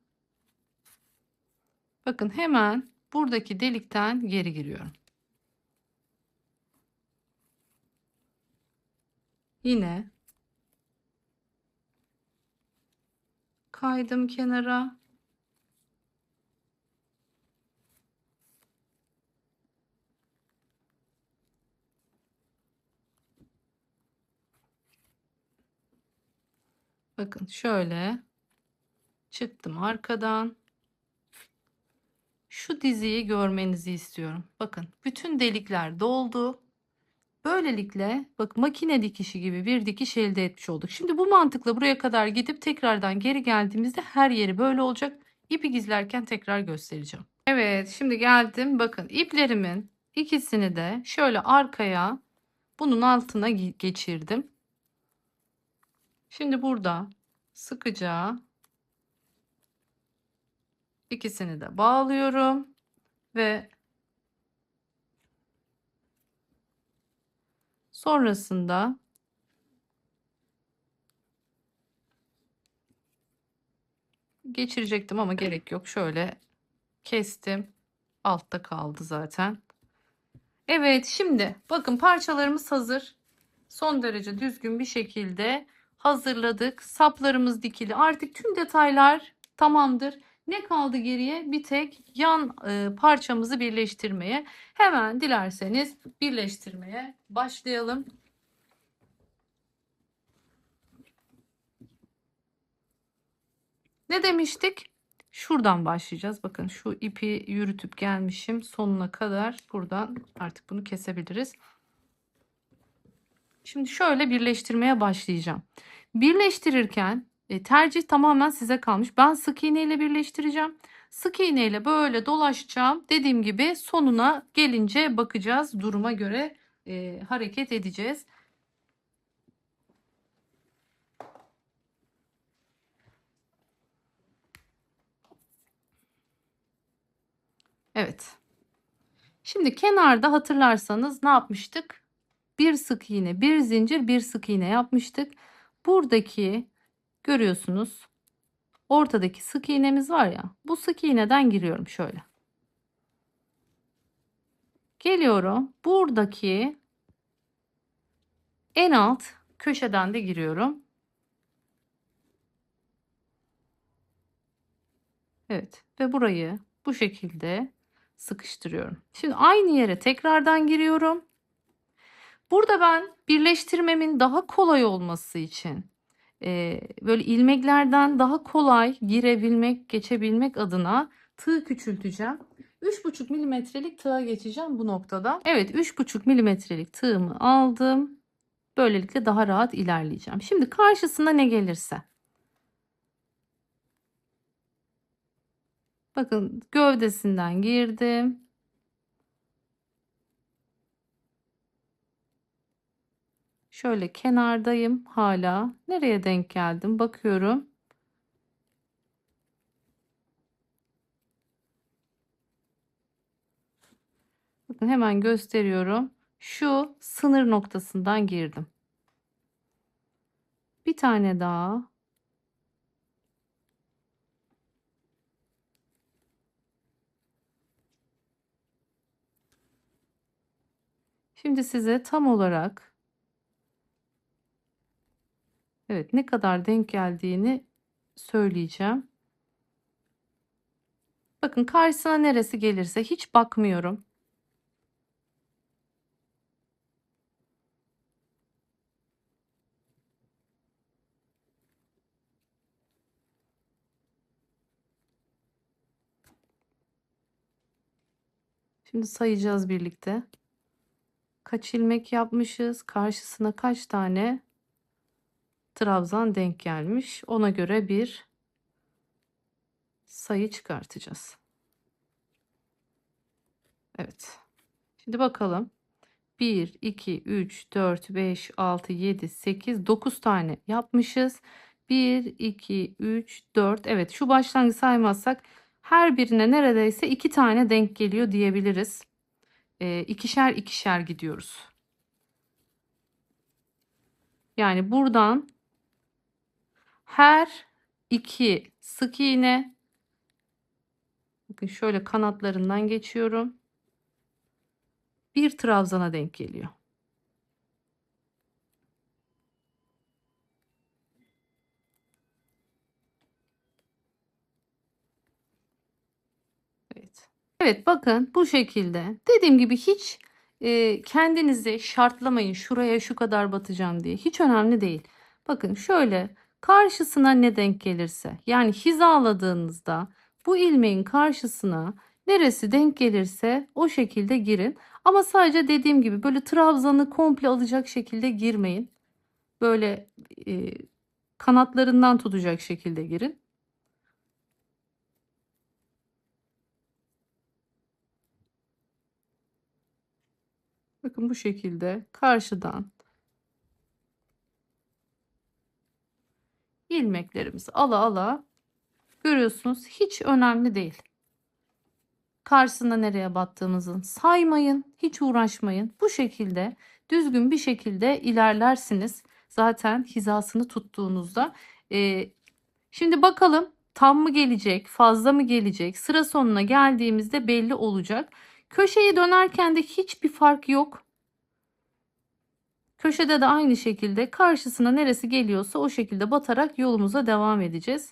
Bakın hemen buradaki delikten geri giriyorum. Yine kaydım kenara. Bakın şöyle çıktım arkadan. Şu diziyi görmenizi istiyorum. Bakın bütün delikler doldu. Böylelikle bak makine dikişi gibi bir dikiş elde etmiş olduk. Şimdi bu mantıkla buraya kadar gidip tekrardan geri geldiğimizde her yeri böyle olacak. İpi gizlerken tekrar göstereceğim. Evet, şimdi geldim. Bakın iplerimin ikisini de şöyle arkaya bunun altına geçirdim. Şimdi burada sıkıca ikisini de bağlıyorum ve sonrasında geçirecektim ama gerek yok. Şöyle kestim. Altta kaldı zaten. Evet, şimdi bakın parçalarımız hazır. Son derece düzgün bir şekilde hazırladık. Saplarımız dikili. Artık tüm detaylar tamamdır. Ne kaldı geriye? Bir tek yan parçamızı birleştirmeye. Hemen dilerseniz birleştirmeye başlayalım. Ne demiştik? Şuradan başlayacağız. Bakın şu ipi yürütüp gelmişim sonuna kadar. Buradan artık bunu kesebiliriz. Şimdi şöyle birleştirmeye başlayacağım. Birleştirirken tercih tamamen size kalmış. Ben sık iğne ile birleştireceğim. Sık iğne ile böyle dolaşacağım. Dediğim gibi sonuna gelince bakacağız. Duruma göre hareket edeceğiz. Evet. Şimdi kenarda hatırlarsanız ne yapmıştık? Bir sık iğne, bir zincir, bir sık iğne yapmıştık. Buradaki görüyorsunuz. Ortadaki sık iğnemiz var ya. Bu sık iğneden giriyorum şöyle. Geliyorum. Buradaki en alt köşeden de giriyorum. Evet. Ve burayı bu şekilde sıkıştırıyorum. Şimdi aynı yere tekrardan giriyorum. Burada ben birleştirmemin daha kolay olması için böyle ilmeklerden daha kolay girebilmek, geçebilmek adına tığ küçülteceğim. 3,5 milimetrelik tığa geçeceğim bu noktada. Evet, 3,5 milimetrelik tığımı aldım. Böylelikle daha rahat ilerleyeceğim. Şimdi karşısına ne gelirse. Bakın gövdesinden girdim. Şöyle kenardayım hala. Nereye denk geldim? Bakıyorum. Bakın hemen gösteriyorum. Şu sınır noktasından girdim. Bir tane daha. Şimdi size tam olarak evet ne kadar denk geldiğini söyleyeceğim. Bakın karşısına neresi gelirse hiç bakmıyorum. Şimdi sayacağız birlikte. Kaç ilmek yapmışız? Karşısına kaç tane trabzan denk gelmiş? Ona göre bir sayı çıkartacağız. Evet. Şimdi bakalım. 1, 2, 3, 4, 5, 6, 7, 8, 9 tane yapmışız. 1, 2, 3, 4. Evet, şu başlangıç saymazsak her birine neredeyse 2 tane denk geliyor diyebiliriz. İkişer ikişer gidiyoruz. Yani buradan her 2 sık iğne, bakın şöyle kanatlarından geçiyorum. Bir trabzana denk geliyor. Evet. Evet, bakın bu şekilde. Dediğim gibi hiç kendinizi şartlamayın. Şuraya şu kadar batacağım diye. Hiç önemli değil. Bakın şöyle karşısına ne denk gelirse, yani hizaladığınızda bu ilmeğin karşısına neresi denk gelirse o şekilde girin. Ama sadece dediğim gibi böyle trabzanı komple alacak şekilde girmeyin. Böyle kanatlarından tutacak şekilde girin. Bakın bu şekilde karşıdan ilmeklerimizi ala ala görüyorsunuz. Hiç önemli değil. Karşısında nereye battığımızın saymayın, hiç uğraşmayın. Bu şekilde düzgün bir şekilde ilerlersiniz. Zaten hizasını tuttuğunuzda. Şimdi bakalım tam mı gelecek, fazla mı gelecek? Sıra sonuna geldiğimizde belli olacak. Köşeyi dönerken de hiçbir fark yok. Köşede de aynı şekilde karşısına neresi geliyorsa o şekilde batarak yolumuza devam edeceğiz.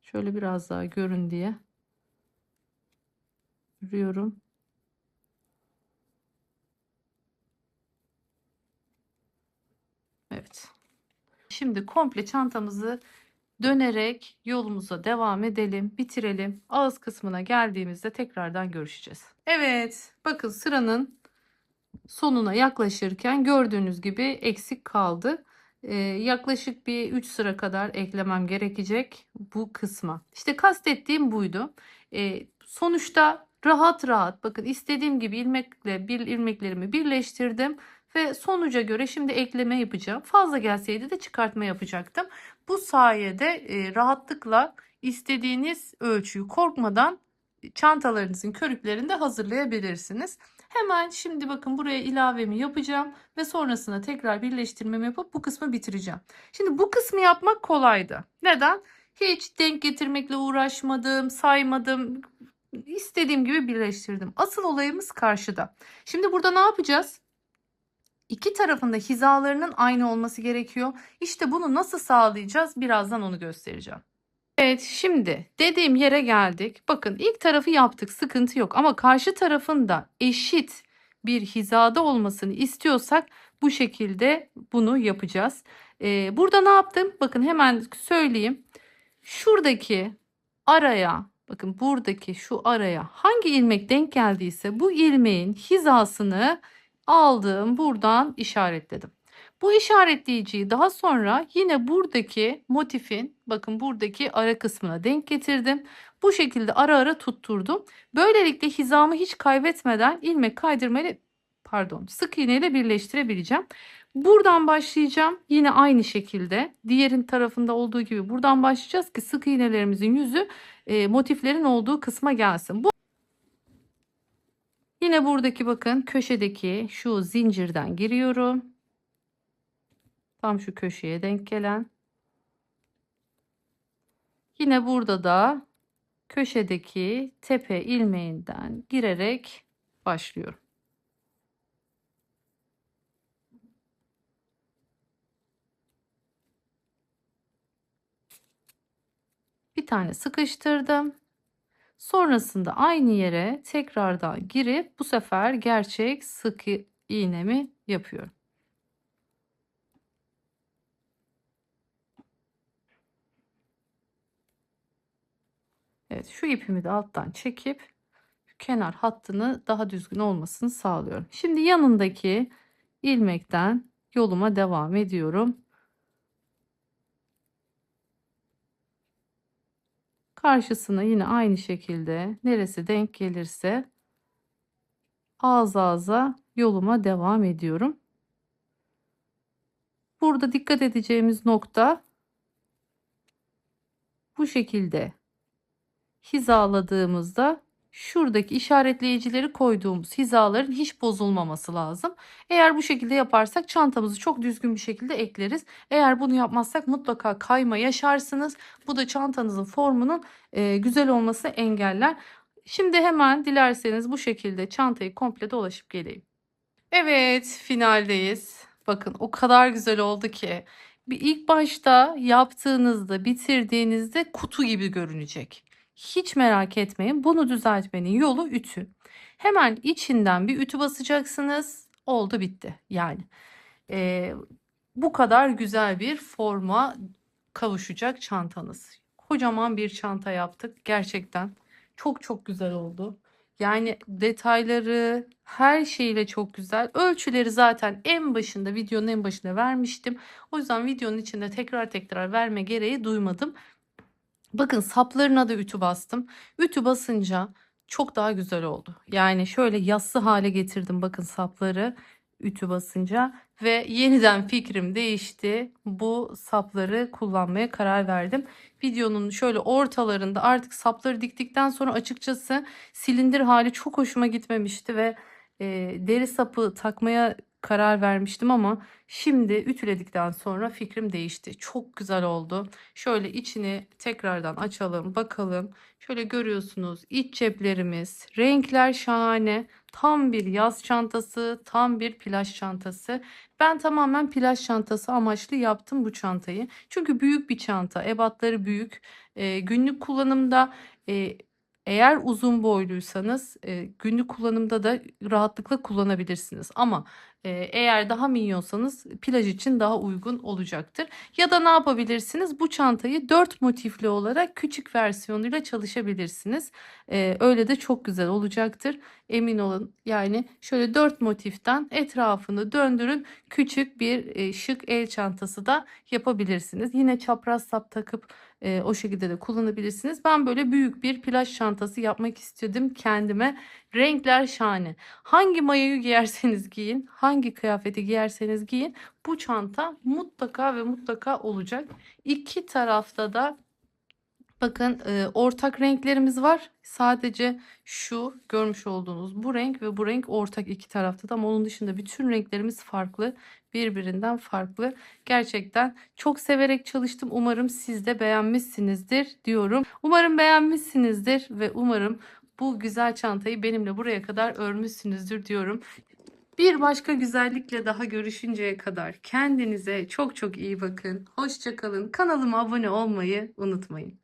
Şöyle biraz daha görün diye örüyorum. Evet. Şimdi komple çantamızı dönerek yolumuza devam edelim, bitirelim. Ağız kısmına geldiğimizde tekrardan görüşeceğiz. Evet, bakın sıranın sonuna yaklaşırken gördüğünüz gibi eksik kaldı. Yaklaşık bir 3 sıra kadar eklemem gerekecek bu kısma. İşte kastettiğim buydu. Sonuçta rahat rahat bakın istediğim gibi ilmeklerimi birleştirdim ve sonuca göre şimdi ekleme yapacağım. Fazla gelseydi de çıkartma yapacaktım. Bu sayede rahatlıkla istediğiniz ölçüyü korkmadan çantalarınızın körüklerinde hazırlayabilirsiniz. Hemen şimdi bakın buraya ilavemi yapacağım ve sonrasında tekrar birleştirmemi yapıp bu kısmı bitireceğim. Şimdi bu kısmı yapmak kolaydı. Neden? Hiç denk getirmekle uğraşmadım, saymadım. İstediğim gibi birleştirdim. Asıl olayımız karşıda. Şimdi burada ne yapacağız? İki tarafında hizalarının aynı olması gerekiyor. İşte bunu nasıl sağlayacağız? Birazdan onu göstereceğim. Evet, şimdi dediğim yere geldik. Bakın ilk tarafı yaptık, sıkıntı yok. Ama karşı tarafın da eşit bir hizada olmasını istiyorsak bu şekilde bunu yapacağız. Burada ne yaptım? Bakın hemen söyleyeyim. Şuradaki araya, bakın buradaki şu araya hangi ilmek denk geldiyse bu ilmeğin hizasını aldım, buradan işaretledim. Bu işaretleyiciyi daha sonra yine buradaki motifin bakın buradaki ara kısmına denk getirdim. Bu şekilde ara ara tutturdum. Böylelikle hizamı hiç kaybetmeden ilmek kaydırmayla sık iğne ile birleştirebileceğim. Buradan başlayacağım. Yine aynı şekilde diğerin tarafında olduğu gibi buradan başlayacağız ki sık iğnelerimizin yüzü motiflerin olduğu kısma gelsin. Yine buradaki bakın köşedeki şu zincirden giriyorum. Tam şu köşeye denk gelen. Yine burada da köşedeki tepe ilmeğinden girerek başlıyorum. Bir tane sıkıştırdım. Sonrasında aynı yere tekrardan girip bu sefer gerçek sık iğnemi yapıyorum. Evet, şu ipimi de alttan çekip kenar hattını daha düzgün olmasını sağlıyorum. Şimdi yanındaki ilmekten yoluma devam ediyorum. Karşısına yine aynı şekilde neresi denk gelirse ağız ağza yoluma devam ediyorum. Burada dikkat edeceğimiz nokta bu şekilde hizaladığımızda şuradaki işaretleyicileri koyduğumuz hizaların hiç bozulmaması lazım. Eğer bu şekilde yaparsak çantamızı çok düzgün bir şekilde ekleriz. Eğer bunu yapmazsak mutlaka kayma yaşarsınız. Bu da çantanızın formunun güzel olması engeller. Şimdi hemen dilerseniz bu şekilde çantayı komple dolaşıp geleyim. Evet, finaldeyiz. Bakın o kadar güzel oldu ki. Bir ilk başta yaptığınızda, bitirdiğinizde kutu gibi görünecek. Hiç merak etmeyin. Bunu düzeltmenin yolu ütü. Hemen içinden bir ütü basacaksınız. Oldu bitti. Yani e, bu kadar güzel bir forma kavuşacak çantanız. Kocaman bir çanta yaptık. Gerçekten çok çok güzel oldu. Yani detayları her şeyle çok güzel. Ölçüleri zaten en başında, videonun en başında vermiştim. O yüzden videonun içinde tekrar tekrar verme gereği duymadım. Bakın saplarına da ütü bastım. Ütü basınca çok daha güzel oldu. Yani şöyle yassı hale getirdim bakın sapları ütü basınca ve yeniden fikrim değişti. Bu sapları kullanmaya karar verdim. Videonun şöyle ortalarında artık sapları diktikten sonra açıkçası silindir hali çok hoşuma gitmemişti ve deri sapı takmaya karar vermiştim ama şimdi ütüledikten sonra fikrim değişti. Çok güzel oldu. Şöyle içini tekrardan açalım, bakalım. Şöyle görüyorsunuz iç ceplerimiz, renkler şahane. Tam bir yaz çantası, tam bir plaj çantası. Ben tamamen plaj çantası amaçlı yaptım bu çantayı. Çünkü büyük bir çanta, ebatları büyük. Günlük kullanımda eğer uzun boyluysanız günlük kullanımda da rahatlıkla kullanabilirsiniz. Ama eğer daha minyonsanız plaj için daha uygun olacaktır. Ya da ne yapabilirsiniz? Bu çantayı 4 motifli olarak küçük versiyonuyla çalışabilirsiniz. Öyle de çok güzel olacaktır. Emin olun. Yani şöyle 4 motiften etrafını döndürün. Küçük bir şık el çantası da yapabilirsiniz. Yine çapraz sap takıp o şekilde de kullanabilirsiniz. Ben böyle büyük bir plaj çantası yapmak istedim kendime. Renkler şahane. Hangi mayoyu giyerseniz giyin, hangi kıyafeti giyerseniz giyin, bu çanta mutlaka ve mutlaka olacak. İki tarafta da bakın ortak renklerimiz var. Sadece şu görmüş olduğunuz bu renk ve bu renk ortak iki tarafta da, ama onun dışında bütün renklerimiz farklı. Birbirinden farklı. Gerçekten çok severek çalıştım. Umarım siz de beğenmişsinizdir diyorum. Umarım beğenmişsinizdir ve umarım bu güzel çantayı benimle buraya kadar örmüşsünüzdür diyorum. Bir başka güzellikle daha görüşünceye kadar kendinize çok çok iyi bakın. Hoşça kalın. Kanalıma abone olmayı unutmayın.